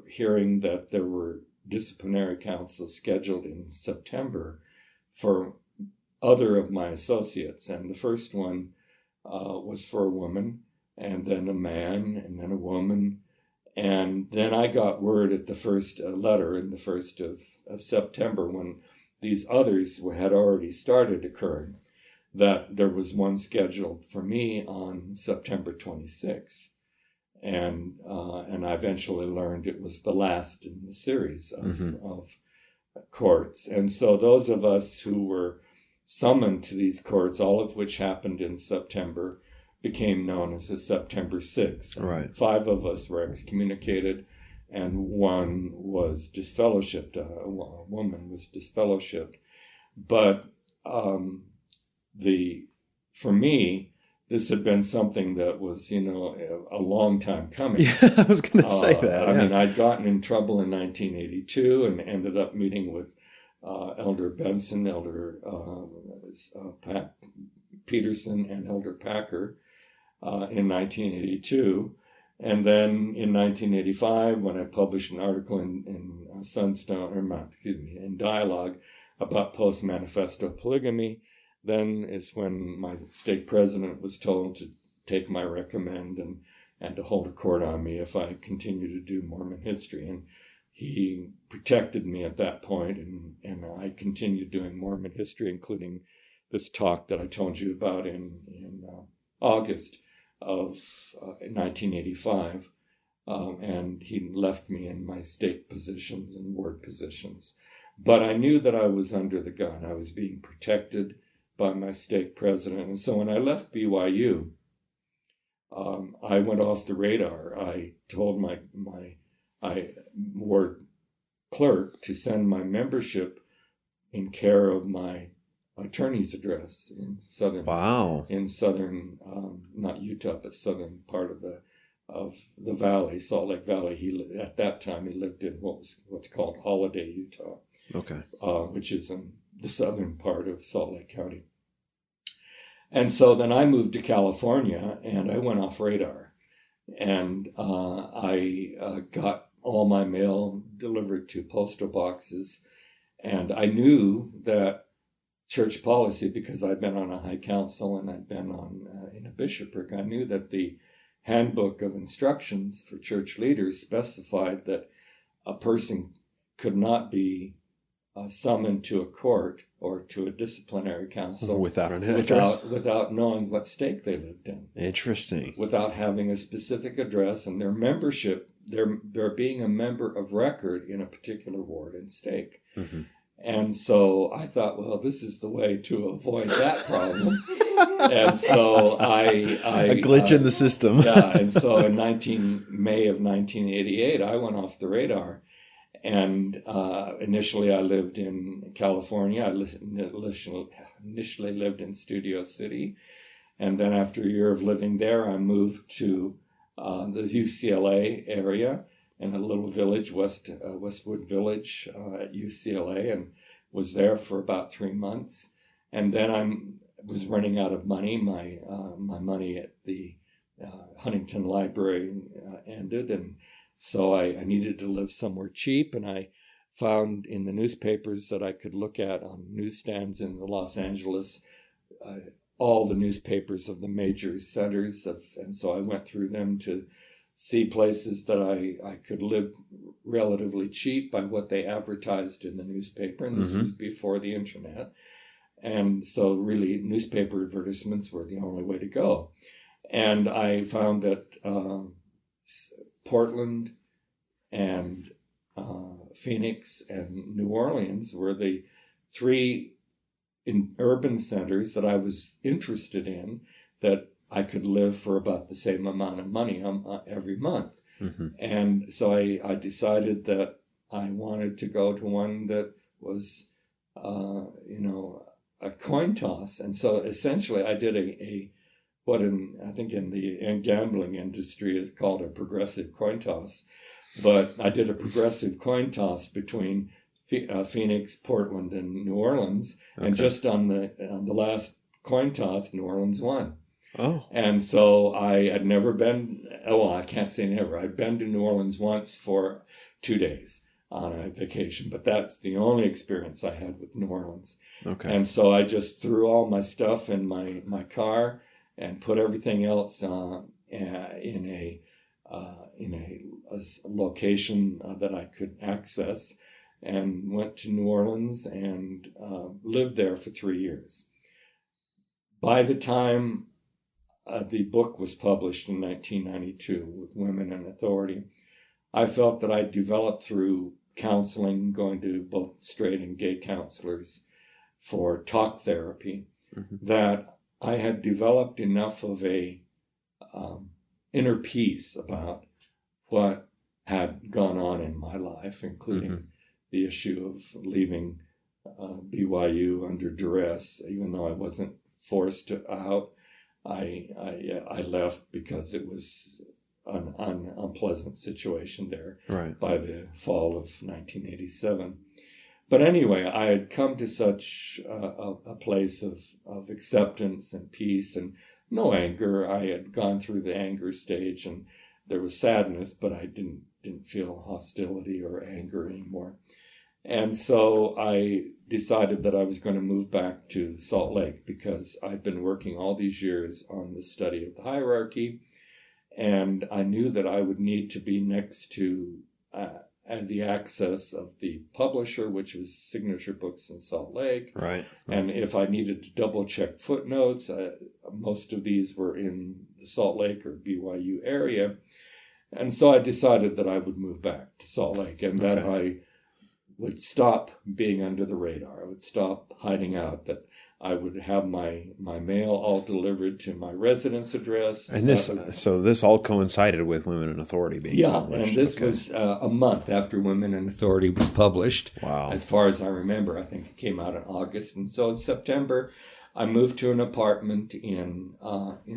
E: hearing that there were disciplinary councils scheduled in September for other of my associates. And the first one was for a woman, and then a man, and then a woman. And then I got word at the first letter in the 1st of September, when these others had already started occurring, that there was one scheduled for me on September 26th. And I eventually learned it was the last in the series of courts. And so those of us who were summoned to these courts, all of which happened in September, became known as the September 6th.
F: Right.
E: 5 of us were excommunicated, and one was disfellowshipped. A woman was disfellowshipped. But for me, this had been something that was, a long time coming.
F: Yeah, I was going to say that.
E: I mean, I'd gotten in trouble in 1982 and ended up meeting with Elder Benson, Elder Peterson, and Elder Packer in 1982. And then in 1985, when I published an article in in Dialogue about post-manifesto polygamy, then is when my stake president was told to take my recommend and to hold a court on me if I continue to do Mormon history. And he protected me at that point, and I continued doing Mormon history, including this talk that I told you about in August of 1985. And he left me in my stake positions and ward positions. But I knew that I was under the gun. I was being protected by my stake president. And so when I left BYU, I went off the radar. I told my ward clerk to send my membership in care of my attorney's address in southern.
F: Wow.
E: In southern, not Utah, but southern part of the valley, Salt Lake Valley. At that time he lived in what's called Holiday, Utah.
F: Okay.
E: Which is in the southern part of Salt Lake County. And so then I moved to California, and I went off radar. And I got all my mail delivered to postal boxes. And I knew that church policy, because I'd been on a high council and I'd been in a bishopric, I knew that the handbook of instructions for church leaders specified that a person could not be summoned to a court or to a disciplinary council
F: without an address,
E: without knowing what stake they lived in.
F: Interesting.
E: Without having a specific address and their membership, their being a member of record in a particular ward and stake. And so I thought, well, this is the way to avoid that problem. And so
F: a glitch in the system.
E: Yeah, and so in May of 1988, I went off the radar. And initially I lived in California. I initially lived in Studio City. And then after a year of living there, I moved to the UCLA area in a little village, Westwood Village at UCLA, and was there for about 3 months. And then I was running out of money. My money at the Huntington Library ended, and so I needed to live somewhere cheap. And I found in the newspapers that I could look at on newsstands in Los Angeles all the newspapers of the major centers and so I went through them to see places that I could live relatively cheap by what they advertised in the newspaper. And this was before the internet. And so really newspaper advertisements were the only way to go. And I found that Portland and Phoenix and New Orleans were the three urban centers that I was interested in, that I could live for about the same amount of money every month. And so I decided that I wanted to go to one that was, a coin toss. And so essentially I did I think in the gambling industry is called a progressive coin toss. But I did a progressive coin toss between Phoenix, Portland, and New Orleans. And just on the last coin toss, New Orleans won.
F: Oh.
E: And so I had never been, I can't say never. I'd been to New Orleans once for 2 days on a vacation, but that's the only experience I had with New Orleans.
F: Okay.
E: And so I just threw all my stuff in my car and put everything else in a location that I could access, and went to New Orleans and lived there for 3 years. By the time the book was published in 1992 with Women in Authority, I felt that I developed through counseling, going to both straight and gay counselors for talk therapy, that I had developed enough of a inner peace about what had gone on in my life, including the issue of leaving BYU under duress, even though I wasn't forced out. I left because it was an unpleasant situation there by the fall of 1987. But anyway, I had come to such a place of acceptance and peace and no anger. I had gone through the anger stage, and there was sadness, but I didn't feel hostility or anger anymore. And so I decided that I was going to move back to Salt Lake, because I'd been working all these years on the study of the hierarchy, and I knew that I would need to be next to the access of the publisher, which was Signature Books in Salt Lake.
F: Right.
E: And if I needed to double check footnotes, most of these were in the Salt Lake or BYU area. And so I decided that I would move back to Salt Lake, and that I would stop being under the radar. I would stop hiding out, that I would have my mail all delivered to my residence address.
F: And this all coincided with Women in Authority being published.
E: And this was a month after Women in Authority was published.
F: Wow.
E: As far as I remember, I think it came out in August. And so in September, I moved to an apartment in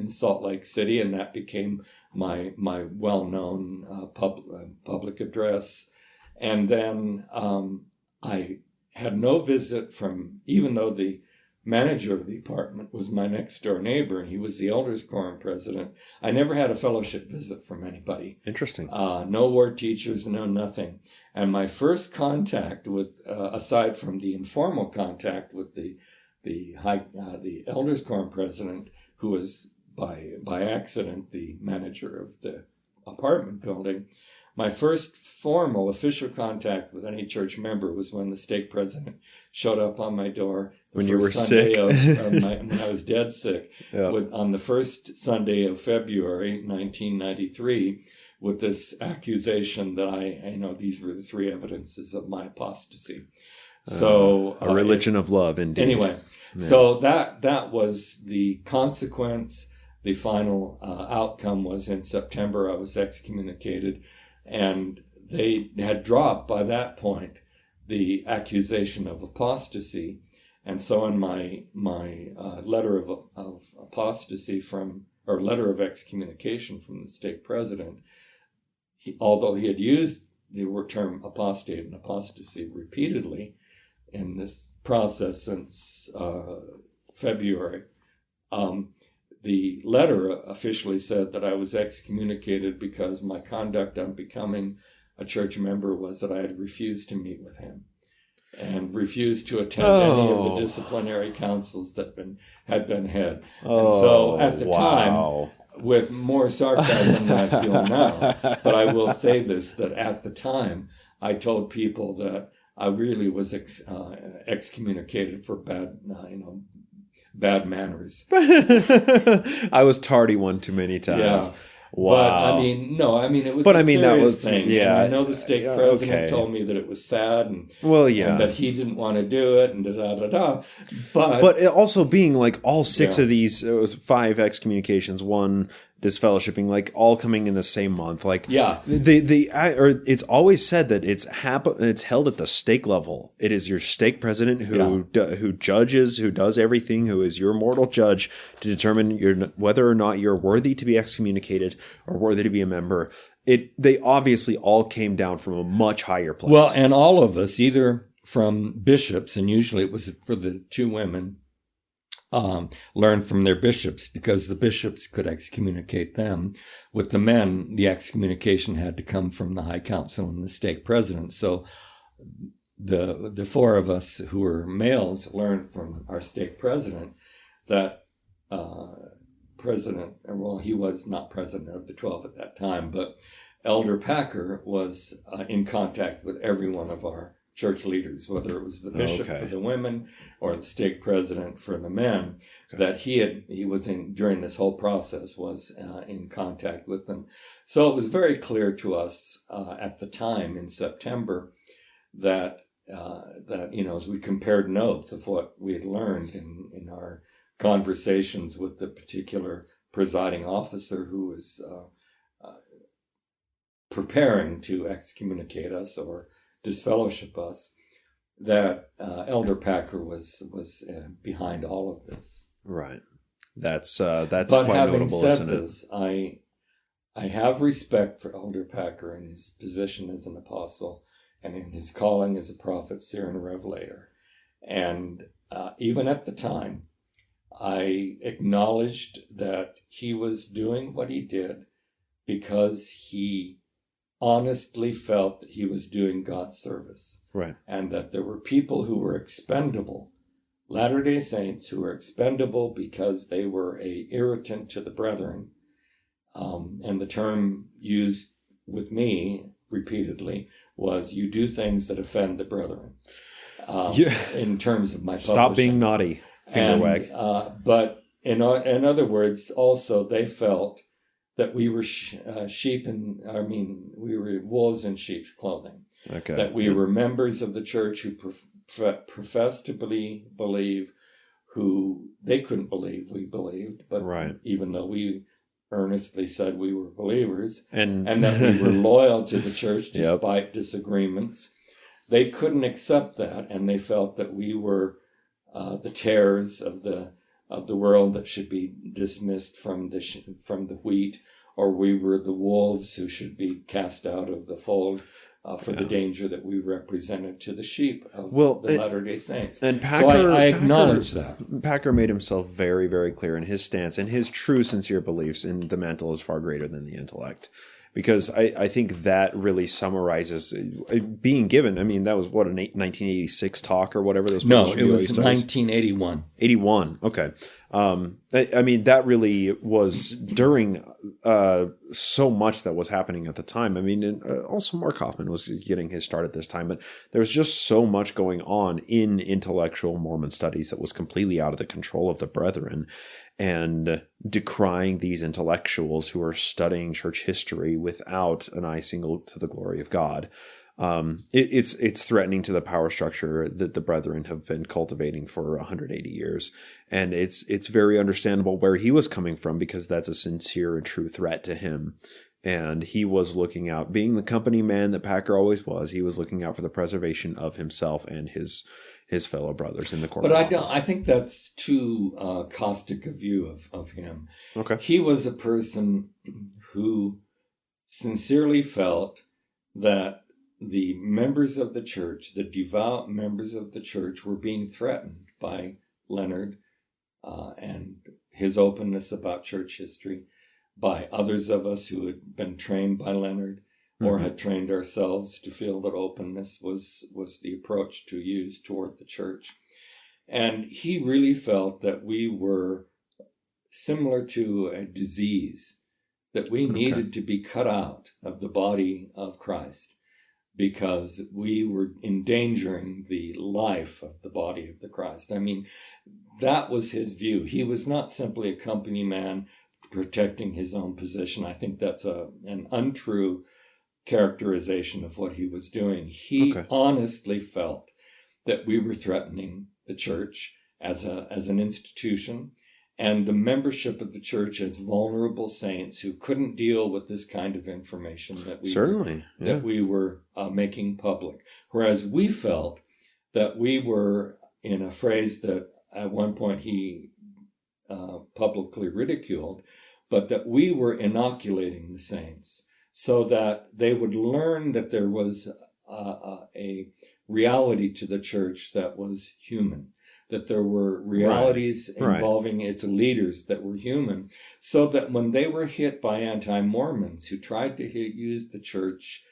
E: Salt Lake City, and that became my well-known public address. And then I had no visit from, even though the manager of the apartment was my next door neighbor, and he was the elders quorum president, I never had a fellowship visit from anybody.
F: Interesting.
E: No ward teachers, no nothing. And my first contact with, aside from the informal contact with the elders quorum president, who was by accident the manager of the apartment building, my first formal official contact with any church member was when the stake president showed up on my door.
F: When you were
E: Sunday
F: sick.
E: When I was dead sick.
F: Yeah.
E: On the first Sunday of February, 1993, with this accusation that these were the three evidences of my apostasy. So
F: a religion of love, indeed.
E: Anyway, so that was the consequence. The final outcome was in September. I was excommunicated, and they had dropped by that point the accusation of apostasy. And so in my letter of apostasy letter of excommunication from the stake president, although he had used the term apostate and apostasy repeatedly in this process since February, the letter officially said that I was excommunicated because my conduct on becoming a church member was that I had refused to meet with him and refused to attend any of the disciplinary councils that had been held. And so at the time, with more sarcasm than I feel now, but I will say this, that at the time, I told people that I really was excommunicated for bad manners.
F: I was tardy one too many times.
E: Yeah.
F: Wow.
E: But it was a serious thing.
F: Yeah.
E: And I know the stake president told me that it was sad and that he didn't want to do it and da. But
F: it also being like all six of these, it was 5 excommunications, 1 disfellowshipping, like all coming in the same month. Like it's always said that it's held at the stake level. It is your stake president who judges, who does everything, who is your mortal judge to determine whether or not you're worthy to be excommunicated or worthy to be a member. They obviously all came down from a much higher place.
E: Well, and all of us, either from bishops, and usually it was for the 2 women, learned from their bishops, because the bishops could excommunicate them. With the men, the excommunication had to come from the High Council and the stake president. So the 4 of us who were males learned from our stake president that he was not president of the 12 at that time, but Elder Packer was in contact with every one of our church leaders, whether it was the bishop for the women or the stake president for the men, that he was in during this whole process was in contact with them. So it was very clear to us at the time in September that as we compared notes of what we had learned in our conversations with the particular presiding officer who was preparing to excommunicate us or disfellowship us, that Elder Packer was behind all of this.
F: Right. That's quite
E: having
F: notable,
E: said
F: isn't
E: this, I have respect for Elder Packer and his position as an apostle and in his calling as a prophet, seer, and revelator. And even at the time, I acknowledged that he was doing what he did because he honestly felt that he was doing God's service.
F: Right.
E: And that there were people who were expendable, Latter-day Saints who were expendable because they were an irritant to the brethren. And the term used with me repeatedly was, you do things that offend the brethren. In terms of my publishing.
F: Stop being naughty. Finger wag.
E: But in other words, also they felt that we were we were wolves in sheep's clothing.
F: Okay.
E: That we were members of the church who professed to believe, who they couldn't believe we believed, but even though we earnestly said we were believers, and that we were loyal to the church despite disagreements, they couldn't accept that, and they felt that we were the tares of the world that should be dismissed from the wheat, or we were the wolves who should be cast out of the fold for the danger that we represented to the sheep of the Latter-day Saints.
F: And Packer,
E: so I acknowledge that.
F: Packer made himself very, very clear in his stance, and his true, sincere beliefs in the mantle is far greater than the intellect. Because I think that really summarizes being given. I mean, that was what, a 1986 talk or whatever those.
E: No, it was 1981.
F: 81. Okay. I mean, that really was during so much that was happening at the time. I mean, and, also Mark Hoffman was getting his start at this time, but there was just so much going on in intellectual Mormon studies that was completely out of the control of the brethren, and decrying these intellectuals who are studying church history without an eye single to the glory of God. It's threatening to the power structure that the Brethren have been cultivating for 180 years. And it's very understandable where he was coming from, because that's a sincere and true threat to him. And he was looking out, being the company man that Packer always was, he was looking out for the preservation of himself and his fellow brothers in the corporate office.
E: But I think that's too caustic a view of him.
F: Okay.
E: He was a person who sincerely felt that the members of the church, the devout members of the church, were being threatened by Leonard and his openness about church history, by others of us who had been trained by Leonard or had trained ourselves to feel that openness was the approach to use toward the church. And he really felt that we were similar to a disease, that we needed to be cut out of the body of Christ because we were endangering the life of the body of the Christ. I mean, that was his view. He was not simply a company man protecting his own position. I think that's an untrue characterization of what he was doing. He honestly felt that we were threatening the church as an institution and the membership of the church as vulnerable saints who couldn't deal with this kind of information that we were making public. Whereas we felt that we were, in a phrase that at one point he publicly ridiculed, but that we were inoculating the saints so that they would learn that there was a reality to the church that was human, that there were realities involving its leaders that were human, so that when they were hit by anti-Mormons who tried to use the church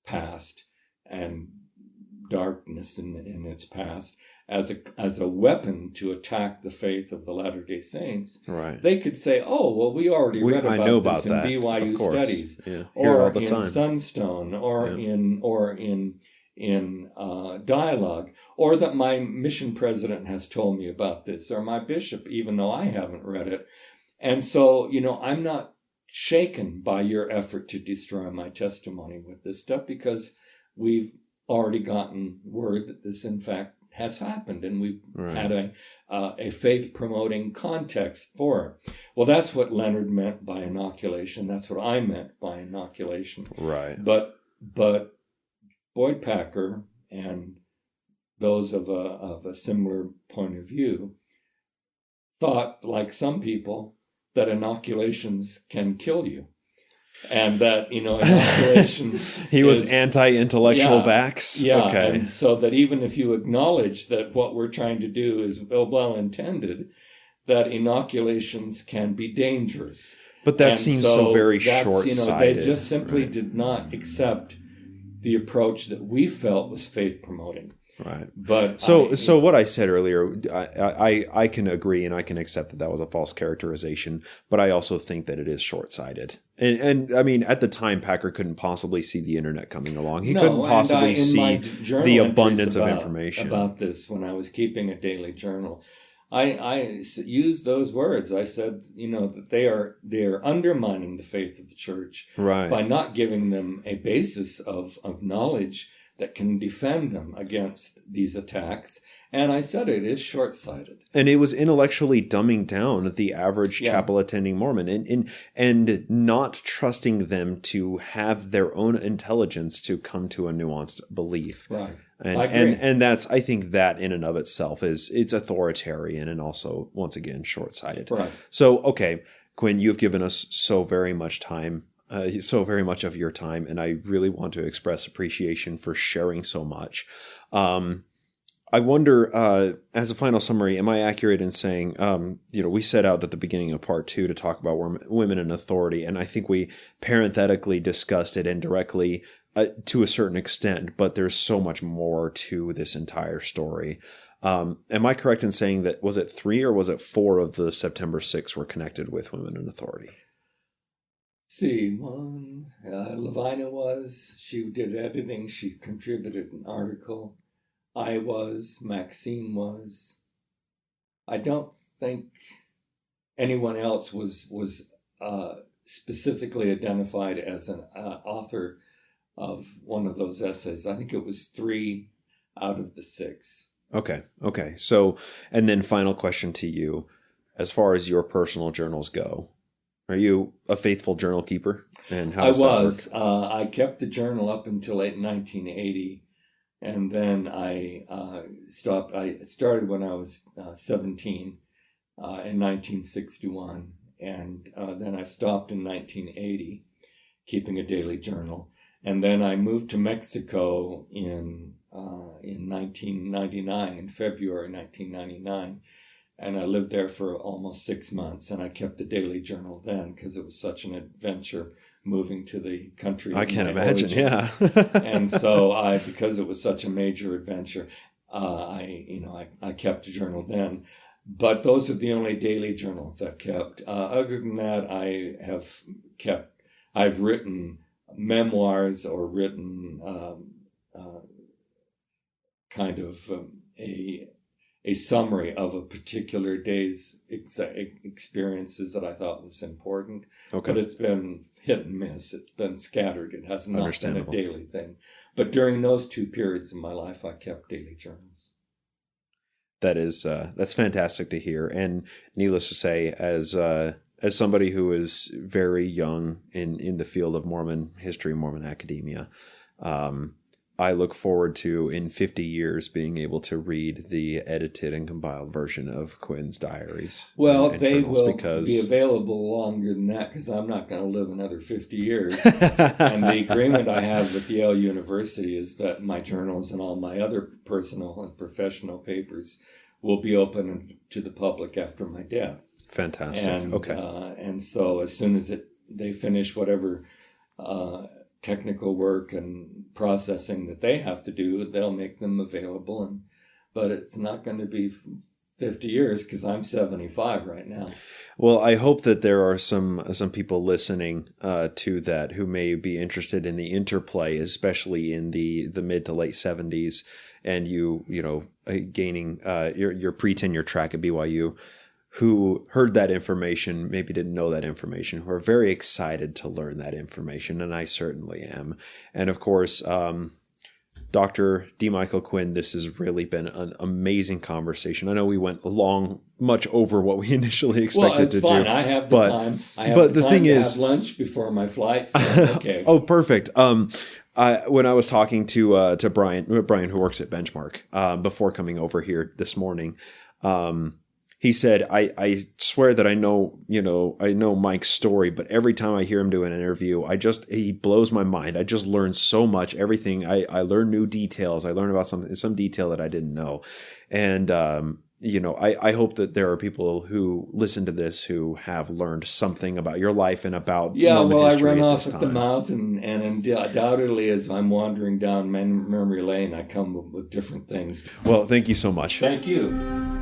E: past and darkness in its past as a weapon to attack the faith of the Latter-day Saints, they could say, "Oh, well, we already read about this in BYU Studies, or in Sunstone, or in Dialogue, or that my mission president has told me about this, or my bishop, even though I haven't read it." And so, I'm not shaken by your effort to destroy my testimony with this stuff, because we've already gotten word that this, in fact, has happened, and we've had a faith-promoting context for it. Well, that's what Leonard meant by inoculation. That's what I meant by inoculation.
F: Right.
E: But Boyd Packer and those of a similar point of view thought, like some people, that inoculations can kill you. And that, inoculation
F: he was anti-intellectual vax?
E: Yeah, okay. And so that even if you acknowledge that what we're trying to do is well-intended, that inoculations can be dangerous.
F: But that seems so very short-sighted.
E: They just simply did not accept the approach that we felt was faith-promoting.
F: Right.
E: But
F: so what I said earlier, I can agree and I can accept that was a false characterization, but I also think that it is short-sighted. And I mean, at the time, Packer couldn't possibly see the internet coming along. He couldn't possibly see the abundance of information
E: about this. When I was keeping a daily journal, I used those words. I said, that they are undermining the faith of the church by not giving them a basis of knowledge that can defend them against these attacks. And I said it is short-sighted.
F: And it was intellectually dumbing down the average chapel-attending Mormon and not trusting them to have their own intelligence to come to a nuanced belief.
E: Right.
F: And that's, I think that in and of itself it's authoritarian and also, once again, short-sighted.
E: Right.
F: So, okay, Quinn, you've given us so very much time. So very much of your time, and I really want to express appreciation for sharing so much. I wonder, as a final summary, am I accurate in saying, we set out at the beginning of part 2 to talk about women in authority, and I think we parenthetically discussed it indirectly to a certain extent, but there's so much more to this entire story. Am I correct in saying that, was it 3 or was it 4 of the September 6 were connected with women in authority?
E: One, Levina was. She did editing. She contributed an article. I was. Maxine was. I don't think anyone else was specifically identified as an author of one of those essays. I think it was 3 out of the 6.
F: Okay. So, and then final question to you, as far as your personal journals go, are you a faithful journal keeper? And how does that work?
E: I kept the journal up until late 1980, and then I stopped. I started when I was 17 in 1961, and then I stopped in 1980, keeping a daily journal. And then I moved to Mexico in 1999, in February 1999. And I lived there for almost 6 months, and I kept the daily journal then because it was such an adventure moving to the country.
F: I can't imagine, yeah.
E: And so because it was such a major adventure, I kept a journal then. But those are the only daily journals I've kept. Other than that, I've written memoirs or written a summary of a particular day's experiences that I thought was important.
F: Okay.
E: But it's been hit and miss. It's been scattered. It has not been a daily thing. But during those 2 periods in my life, I kept daily journals.
F: That's fantastic to hear. And needless to say, as somebody who is very young in the field of Mormon history, Mormon academia, I look forward to, in 50 years, being able to read the edited and compiled version of Quinn's diaries.
E: Well, they will be available longer than that because I'm not going to live another 50 years. And the agreement I have with Yale University is that my journals and all my other personal and professional papers will be open to the public after my death.
F: Fantastic.
E: And so as soon as they finish whatever technical work and processing that they have to do, they'll make them available. But it's not going to be 50 years because I'm 75 right now.
F: Well, I hope that there are some people listening to that who may be interested in the interplay, especially in the mid to late 70s, and gaining your pre-tenure track at BYU, who heard that information, maybe didn't know that information, who are very excited to learn that information, and I certainly am. And of course, Dr. D. Michael Quinn, this has really been an amazing conversation. I know we went much over what we initially expected to do.
E: Well, it's fine. I have the time. I have the time to have lunch before my flight. So okay.
F: Oh, perfect. When I was talking to Brian, who works at Benchmark, before coming over here this morning, he said, I swear that I know Mike's story, but every time I hear him do an interview, he blows my mind. I just learn so much. Everything, I learn new details. I learn about some detail that I didn't know. And, I hope that there are people who listen to this who have learned something about your life and about Mormon history.
E: I run off at the mouth, and undoubtedly as I'm wandering down memory lane, I come up with different things.
F: Well, thank you so much.
E: Thank you.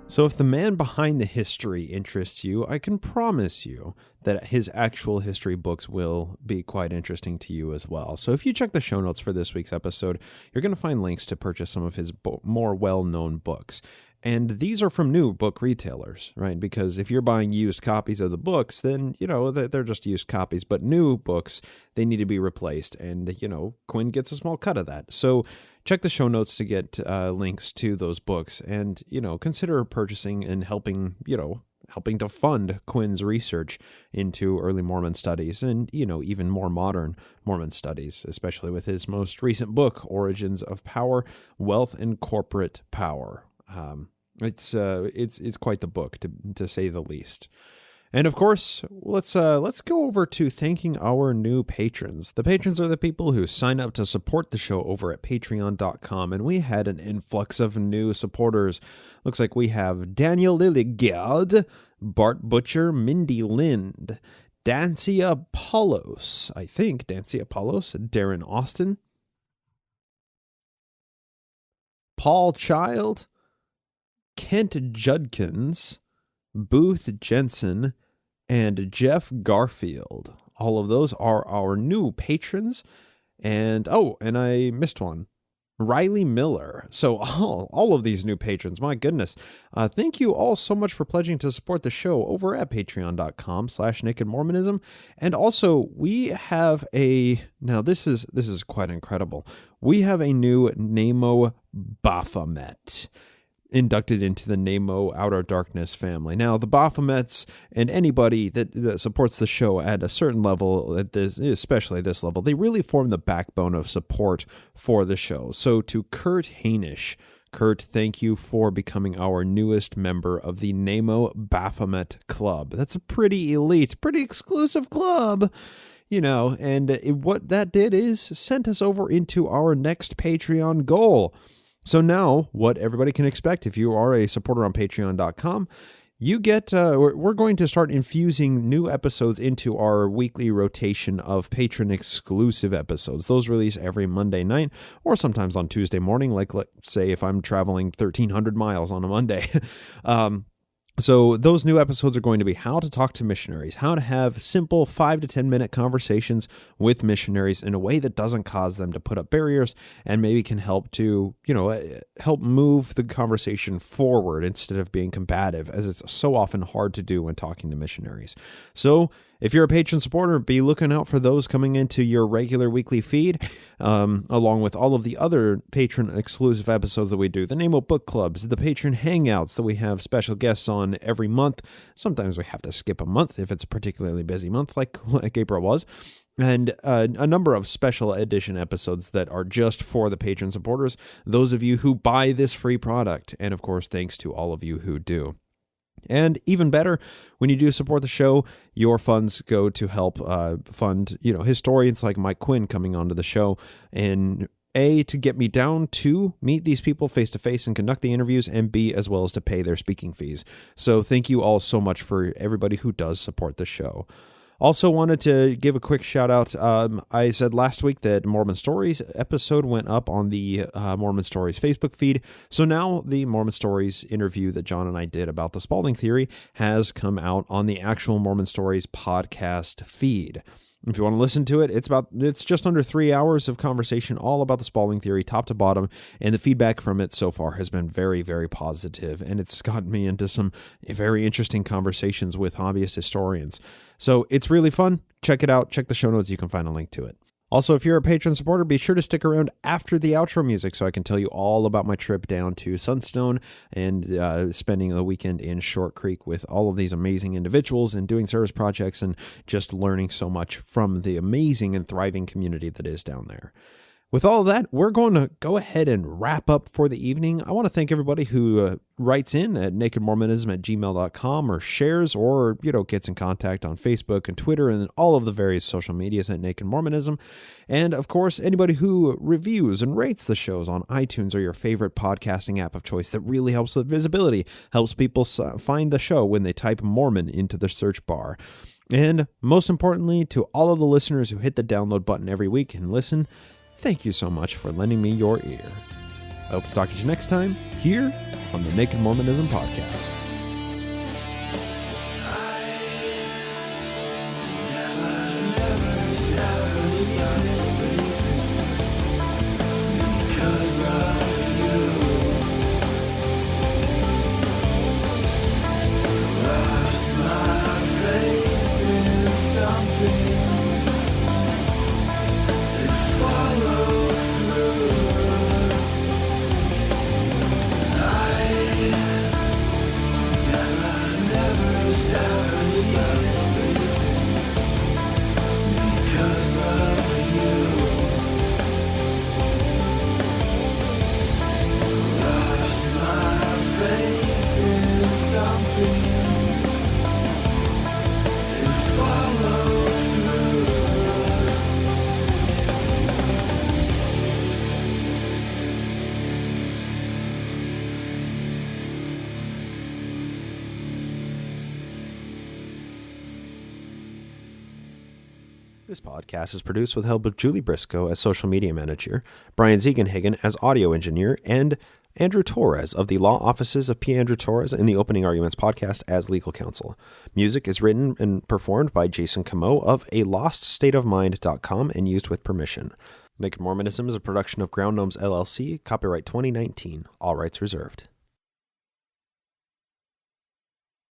F: So if the man behind the history interests you, I can promise you that his actual history books will be quite interesting to you as well. So if you check the show notes for this week's episode, you're going to find links to purchase some of his more well-known books. And these are from new book retailers, right? Because if you're buying used copies of the books, then, they're just used copies. But new books, they need to be replaced. And, Quinn gets a small cut of that. So check the show notes to get links to those books and, consider purchasing and helping to fund Quinn's research into early Mormon studies and, even more modern Mormon studies, especially with his most recent book, Origins of Power, Wealth and Corporate Power. It's quite the book, to say the least. And of course, let's go over to thanking our new patrons. The patrons are the people who sign up to support the show over at patreon.com, and we had an influx of new supporters. Looks like we have Daniel Lilligard, Bart Butcher, Mindy Lind, Dancy Apollos, Darren Austin, Paul Child, Kent Judkins, Booth Jensen, and Jeff Garfield. All of those are our new patrons. And I missed one. Riley Miller. So all of these new patrons, my goodness. Thank you all so much for pledging to support the show over at patreon.com/nakedmormonism. And also we have now this is quite incredible. We have a new Nemo Baphomet inducted into the Nemo Outer Darkness family. Now, the Baphomets and anybody that supports the show at a certain level, especially this level, they really form the backbone of support for the show. So to Kurt Hainish, Kurt, thank you for becoming our newest member of the Nemo Baphomet Club. That's a pretty elite, pretty exclusive club. And what that did is sent us over into our next Patreon goal. So now what everybody can expect if you are a supporter on patreon.com, you get, we're going to start infusing new episodes into our weekly rotation of patron exclusive episodes. Those release every Monday night or sometimes on Tuesday morning, like let's say if I'm traveling 1,300 miles on a Monday. So those new episodes are going to be how to talk to missionaries, how to have simple 5 to 10 minute conversations with missionaries in a way that doesn't cause them to put up barriers and maybe can help to, help move the conversation forward instead of being combative, as it's so often hard to do when talking to missionaries. So if you're a patron supporter, be looking out for those coming into your regular weekly feed, along with all of the other patron exclusive episodes that we do, the Nemo Book Clubs, the patron hangouts that we have special guests on every month. Sometimes we have to skip a month if it's a particularly busy month, like April was. And a number of special edition episodes that are just for the patron supporters, those of you who buy this free product. And of course, thanks to all of you who do. And even better, when you do support the show, your funds go to help fund, historians like Mike Quinn coming onto the show, and A, to get me down to meet these people face to face and conduct the interviews, and B, as well as to pay their speaking fees. So thank you all so much for everybody who does support the show. Also wanted to give a quick shout out. I said last week that Mormon Stories episode went up on the Mormon Stories Facebook feed. So now the Mormon Stories interview that John and I did about the Spalding Theory has come out on the actual Mormon Stories podcast feed. If you want to listen to it, it's just under 3 hours of conversation all about the Spalding Theory, top to bottom, and the feedback from it so far has been very, very positive, and it's gotten me into some very interesting conversations with hobbyist historians. So it's really fun. Check it out. Check the show notes. You can find a link to it. Also, if you're a patron supporter, be sure to stick around after the outro music so I can tell you all about my trip down to Sunstone and spending the weekend in Short Creek with all of these amazing individuals and doing service projects and just learning so much from the amazing and thriving community that is down there. With all of that, we're going to go ahead and wrap up for the evening. I want to thank everybody who writes in at nakedmormonism@gmail.com or shares or, gets in contact on Facebook and Twitter and all of the various social medias at Naked Mormonism. And, of course, anybody who reviews and rates the shows on iTunes or your favorite podcasting app of choice. That really helps with visibility, helps people find the show when they type Mormon into the search bar. And most importantly, to all of the listeners who hit the download button every week and listen, thank you so much for lending me your ear. I hope to talk to you next time here on the Naked Mormonism Podcast. This podcast is produced with the help of Julie Briscoe as social media manager, Brian Ziegenhagen as audio engineer, and Andrew Torres of the law offices of P. Andrew Torres in the Opening Arguments podcast as legal counsel. Music is written and performed by Jason Camo of aloststateofmind.com and used with permission. Naked Mormonism is a production of Ground Gnomes LLC, copyright 2019, all rights reserved.